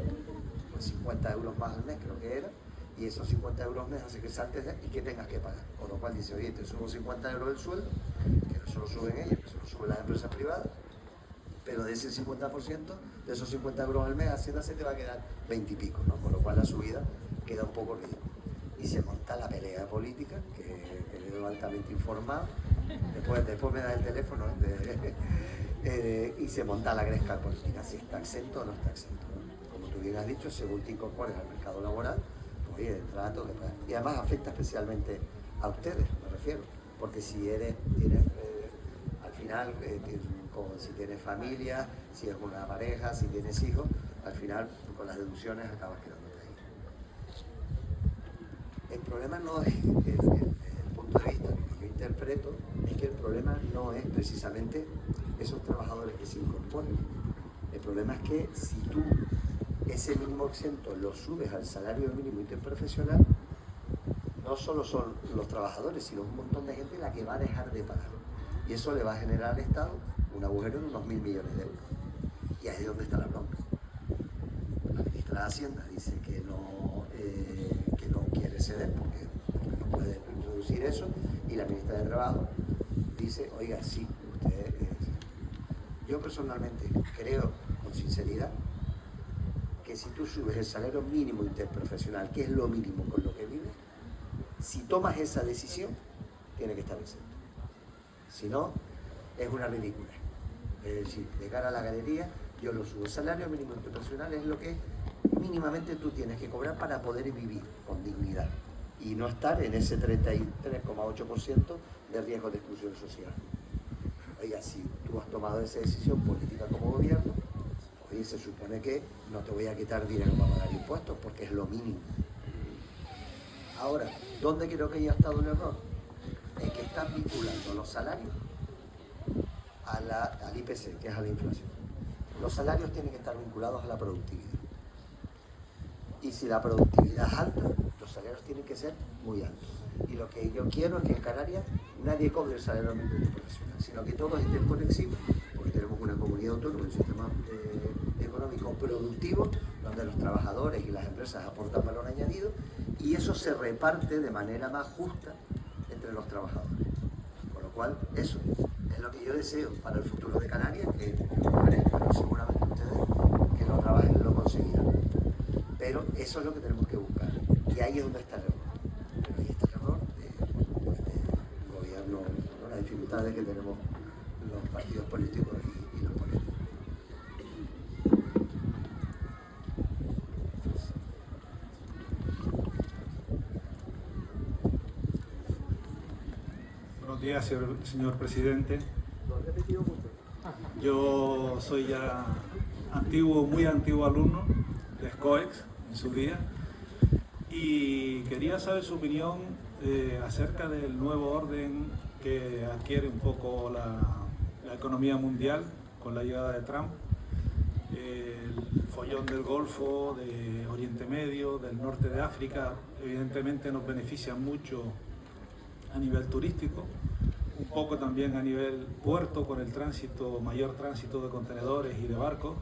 pues, 50 euros más al mes, creo que era, y esos 50 euros mes hace que saltes y que tengas que pagar. Con lo cual dice, oye, te subo 50 euros del sueldo, que no se lo suben ellos, que se lo suben las empresas privadas, pero de ese 50%, de esos 50 euros al mes, Hacienda se te va a quedar 20 y pico, ¿no? Con lo cual la subida queda un poco ridícula. Y se monta la pelea política, que he quedado altamente informado. Después me da el teléfono y se monta la gresca política, si está exento o no está exento, ¿no? Como tú bien has dicho, según te incorpores al mercado laboral, pues oye, el trato que puedas. Y además afecta especialmente a ustedes, me refiero, porque si tienes al final, si tienes familia, si es una pareja, si tienes hijos, al final con las deducciones acabas quedándote ahí. El problema no es el punto de vista que yo interpreto, es que el problema no es precisamente esos trabajadores que se incorporen. El problema es que si tú ese mínimo exento lo subes al salario mínimo interprofesional, no solo son los trabajadores, sino un montón de gente la que va a dejar de pagar. Y eso le va a generar al Estado un agujero de unos 1.000 millones de euros. Y ahí es donde está la bronca. La ministra de Hacienda dice que no quiere ceder porque no puede reducir eso, y la ministra de Trabajo dice, oiga, sí, usted... Yo personalmente creo, con sinceridad, que si tú subes el salario mínimo interprofesional, que es lo mínimo con lo que vives, si tomas esa decisión, tiene que estar exento. Si no, es una ridícula. Es decir, de cara a la galería, yo lo subo. El salario mínimo interprofesional es lo que mínimamente tú tienes que cobrar para poder vivir con dignidad. y no estar en ese 33,8% de riesgo de exclusión social. Oiga, si tú has tomado esa decisión política como gobierno, oye, se supone que no te voy a quitar dinero para pagar impuestos, porque es lo mínimo. Ahora, ¿dónde creo que ya ha estado un error? Es que están vinculando los salarios al IPC, que es a la inflación. Los salarios tienen que estar vinculados a la productividad. Y si la productividad es alta, los salarios tienen que ser muy altos. Y lo que yo quiero es que en Canarias nadie cobre el salario mínimo profesional, sino que todos estén por encima, porque tenemos una comunidad autónoma, un sistema económico productivo, donde los trabajadores y las empresas aportan valor añadido, y eso se reparte de manera más justa entre los trabajadores. Con lo cual, eso es lo que yo deseo para el futuro de Canarias, que pero seguramente ustedes que lo trabajen lo conseguirán. Pero eso es lo que tenemos que buscar, y ahí es donde está el error. Pero ahí está el error del gobierno, ¿no? Las dificultades que tenemos los partidos políticos y los políticos. Buenos días, señor presidente. Yo soy ya muy antiguo alumno de SCOEX en su día y quería saber su opinión acerca del nuevo orden que adquiere un poco la economía mundial con la llegada de Trump, el follón del Golfo, de Oriente Medio, del norte de África. Evidentemente nos beneficia mucho a nivel turístico, un poco también a nivel puerto con el mayor tránsito de contenedores y de barcos,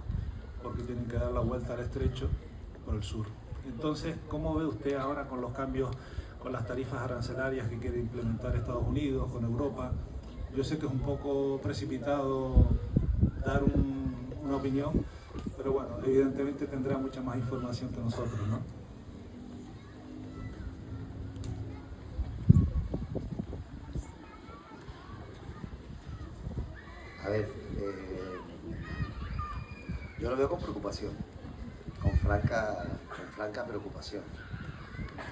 porque tienen que dar la vuelta al estrecho por el sur. Entonces, ¿cómo ve usted ahora con los cambios, con las tarifas arancelarias que quiere implementar Estados Unidos, con Europa? Yo sé que es un poco precipitado dar una opinión, pero bueno, evidentemente tendrá mucha más información que nosotros, ¿no? A ver, yo lo veo con preocupación, con franca preocupación.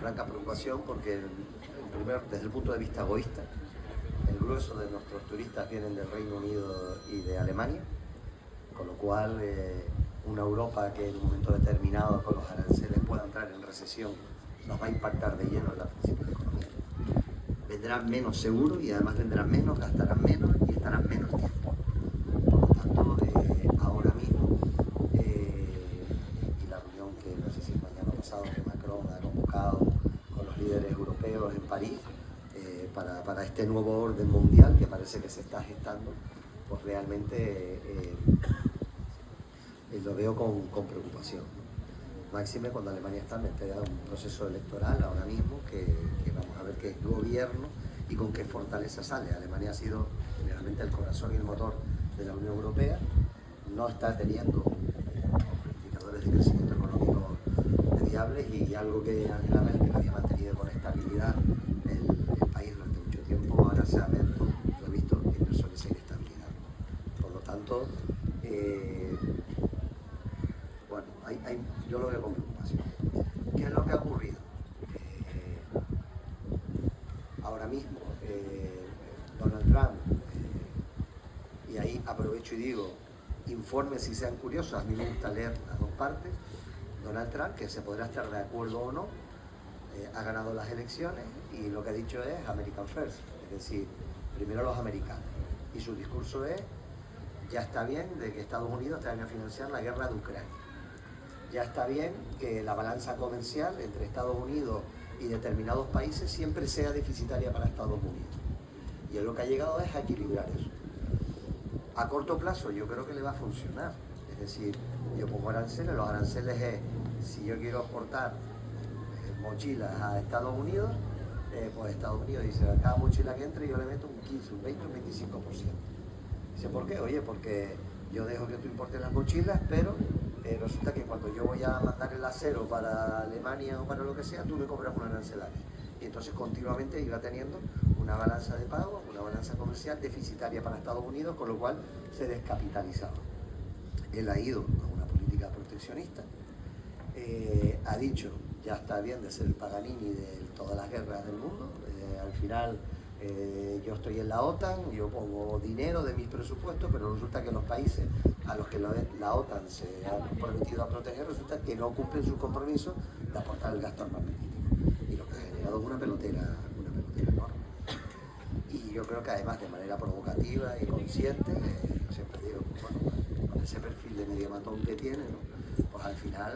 Franca preocupación porque, desde el punto de vista egoísta, el grueso de nuestros turistas vienen del Reino Unido y de Alemania, con lo cual una Europa que en un momento determinado con los aranceles pueda entrar en recesión nos va a impactar de lleno en la principal economía. Vendrán menos seguro y además vendrán menos, gastarán menos y estarán menos tiempo. Por lo tanto, ahora mismo, y la reunión que no sé si es mañana pasado, que Macron ha convocado con los líderes europeos en París, para este nuevo orden mundial que parece que se está gestando, pues realmente lo veo con preocupación. Máxime cuando Alemania está metida en un proceso electoral ahora mismo, que vamos a ver qué gobierno y con qué fortaleza sale. Alemania ha sido generalmente el corazón y el motor de la Unión Europea, no está teniendo indicadores de crecimiento económico viables, y algo que Angela Merkel había mantenido con estabilidad el país durante mucho tiempo, ahora se ha visto inversores en inestabilidad. Por lo tanto, bueno, yo lo veo con preocupación. ¿Qué es lo que ha ocurrido? Ahora mismo, Donald Trump, y ahí aprovecho y digo, informes si sean curiosos, a mí me gusta leer las dos partes. Donald Trump, que se podrá estar de acuerdo o no, ha ganado las elecciones y lo que ha dicho es American First, es decir, primero los americanos. Y su discurso es, ya está bien de que Estados Unidos tenga que financiar la guerra de Ucrania. Ya está bien que la balanza comercial entre Estados Unidos y determinados países siempre sea deficitaria para Estados Unidos. Y lo que ha llegado es a equilibrar eso. A corto plazo yo creo que le va a funcionar. Es decir, yo pongo aranceles, los aranceles es, si yo quiero exportar mochilas a Estados Unidos, pues Estados Unidos dice, a cada mochila que entre yo le meto un 15, un 20, un 25%. Dice, ¿por qué? Oye, porque yo dejo que tú importes las mochilas, pero resulta que cuando yo voy a mandar el acero para Alemania o para lo que sea, tú me cobras un arancelario. Y entonces continuamente iba teniendo una balanza de pago, una balanza comercial deficitaria para Estados Unidos, con lo cual se descapitalizaba. Él ha ido a una política proteccionista, ha dicho ya está bien de ser el Paganini de todas las guerras del mundo. Al final yo estoy en la OTAN, yo pongo dinero de mis presupuestos, pero resulta que los países a los que la OTAN se ha comprometido a proteger, resulta que no cumplen sus compromisos de aportar el gasto armamentístico. Y lo que ha generado es una pelotera enorme. Y yo creo que además de manera provocativa y consciente, yo siempre digo, bueno, con ese perfil de medio matón que tiene, ¿no? Pues al final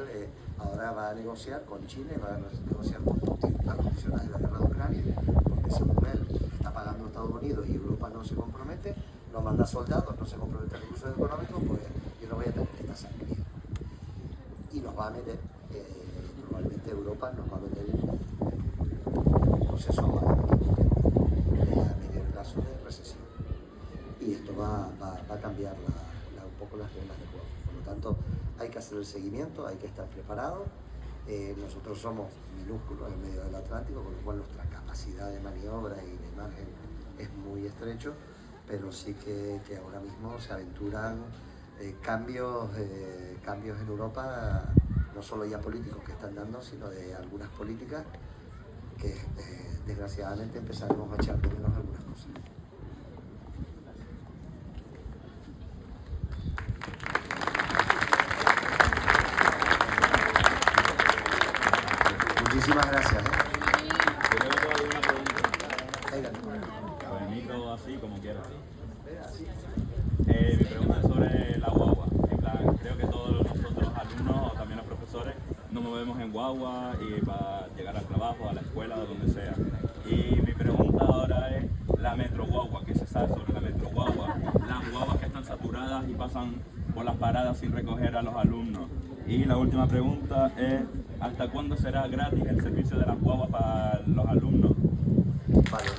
ahora va a negociar con Chile, va a negociar con Putin las condiciones de la guerra de Ucrania, porque según él está pagando Estados Unidos y Europa no se compromete, no manda soldados, no se compromete a recursos económicos, pues yo no voy a tener esta sangría. Y nos va a meter, probablemente Europa nos va a meter en un proceso a medio plazo de recesión. Y esto va a cambiar un poco las reglas de juego. Por lo tanto, hay que hacer el seguimiento, hay que estar preparados. Nosotros somos minúsculos en medio del Atlántico, con lo cual nuestra capacidad de maniobra y de margen es muy estrecho, pero sí que ahora mismo se aventuran cambios en Europa, no solo ya políticos que están dando, sino de algunas políticas que desgraciadamente empezaremos a echar de menos algunas cosas. Muchísimas gracias. Una pregunta. Venga. Con el micro así, como quieras. Mi pregunta es sobre la guagua. En plan, creo que todos nosotros, los alumnos o también los profesores, nos movemos en guagua y para llegar al trabajo, a la escuela, o donde sea. Y mi pregunta ahora es la metro guagua. ¿Qué se sabe sobre la metro guagua? Las guaguas que están saturadas y pasan por las paradas sin recoger a los alumnos. Y la última pregunta es, ¿hasta cuándo será gratis el servicio de las guaguas para los alumnos? Vale,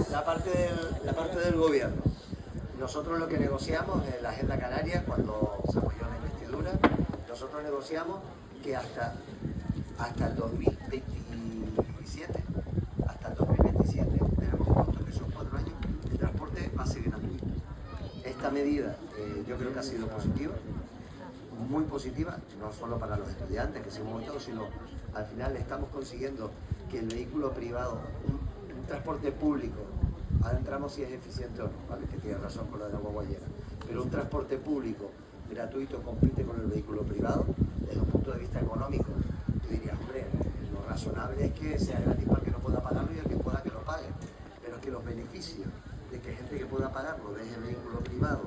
la parte del gobierno. Nosotros lo que negociamos en la Agenda Canaria, cuando se apoyó la investidura, nosotros negociamos que hasta el 2027, tenemos puesto que son 4 años, el transporte va a ser gratuito. Esta medida yo creo que ha sido positiva, muy positiva, no solo para los estudiantes que se han montado, sino al final estamos consiguiendo que el vehículo privado, un transporte público, ahora entramos si es eficiente o no, ¿vale? Que tiene razón con lo de la guaguayera, pero un transporte público gratuito compite con el vehículo privado desde un punto de vista económico. Tú dirías, hombre, lo razonable es que sea gratis para el que no pueda pagarlo y el que pueda que lo pague, pero es que los beneficios de que gente que pueda pagarlo deje el vehículo privado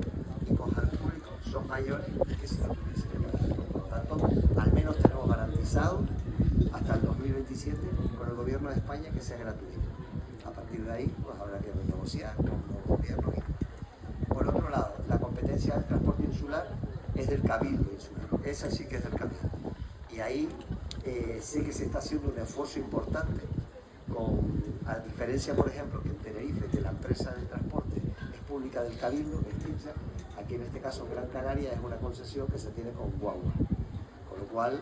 y coja el público son mayores que si no tuviese que pagarlo. Por lo tanto, al menos tenemos garantizado hasta el 2027 con el gobierno de España que sea gratuito. A partir de ahí, pues habrá que renegociar con los gobiernos. Por otro lado, la competencia del transporte insular es del Cabildo Insular, esa sí que es del Cabildo. Y ahí sé que se está haciendo un esfuerzo importante, a diferencia, por ejemplo, que en Tenerife, que la empresa de transporte es pública del Cabildo, que es TIPSA, aquí en este caso en Gran Canaria es una concesión que se tiene con guagua. Con lo cual,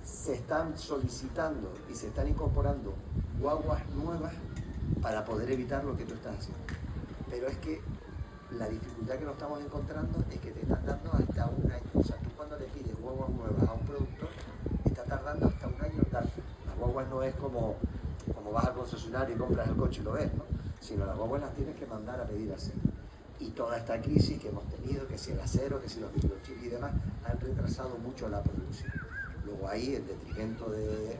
se están solicitando y se están incorporando guaguas nuevas para poder evitar lo que tú estás haciendo. Pero es que la dificultad que nos estamos encontrando es que te están dando hasta un año. O sea, tú cuando le pides guaguas nuevas a un productor, está tardando hasta un año en darte. Las guaguas no es como vas al concesionario y compras el coche y lo ves, ¿no? Sino las guaguas las tienes que mandar a pedir así. Y toda esta crisis que hemos tenido, que si el acero, que si los microchips y demás, han retrasado mucho la producción. Luego ahí el descargo de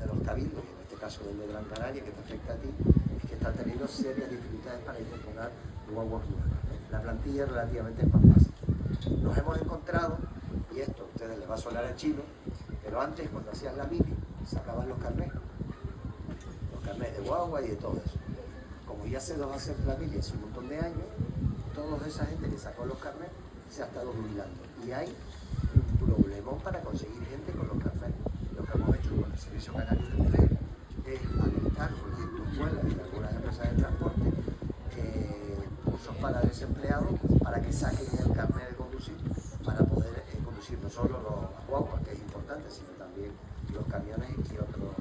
los cabildos, y en este caso del de Gran Canaria, que te afecta a ti, es que están teniendo serias dificultades para incorporar guaguas nuevas. La plantilla relativamente es más fácil. Nos hemos encontrado, y esto a ustedes les va a sonar a chino, pero antes cuando hacían la mini, sacaban los carnets de guagua y de todo eso. Como ya se los hace la mini hace un montón de años, toda esa gente que sacó los carnets se ha estado jubilando. Y hay un problemón para conseguir gente con los carnets. Lo que hemos hecho con el Servicio Canario de Mujer es habilitar proyectos escuelas y algunas empresas de transporte, cursos para desempleados, para que saquen el carnet de conducir, para poder conducir no solo las guaguas, que es importante, sino también los camiones y otros.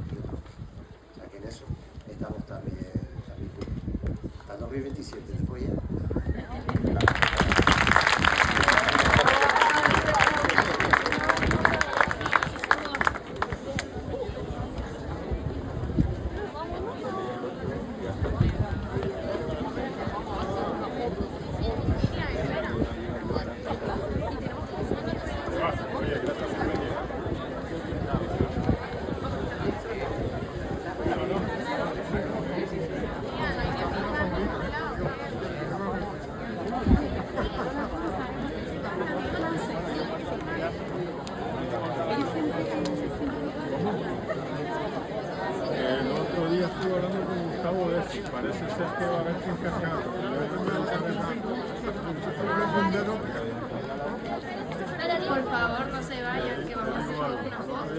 Por favor, no se vayan, que vamos a hacer una foto.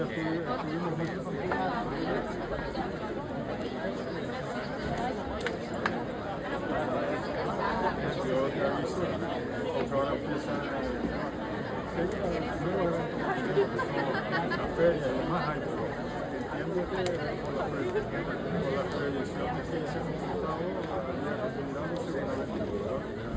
la feria y demás hay, pero entiendo que por la proyección que se ha comentado, la oportunidad no se van a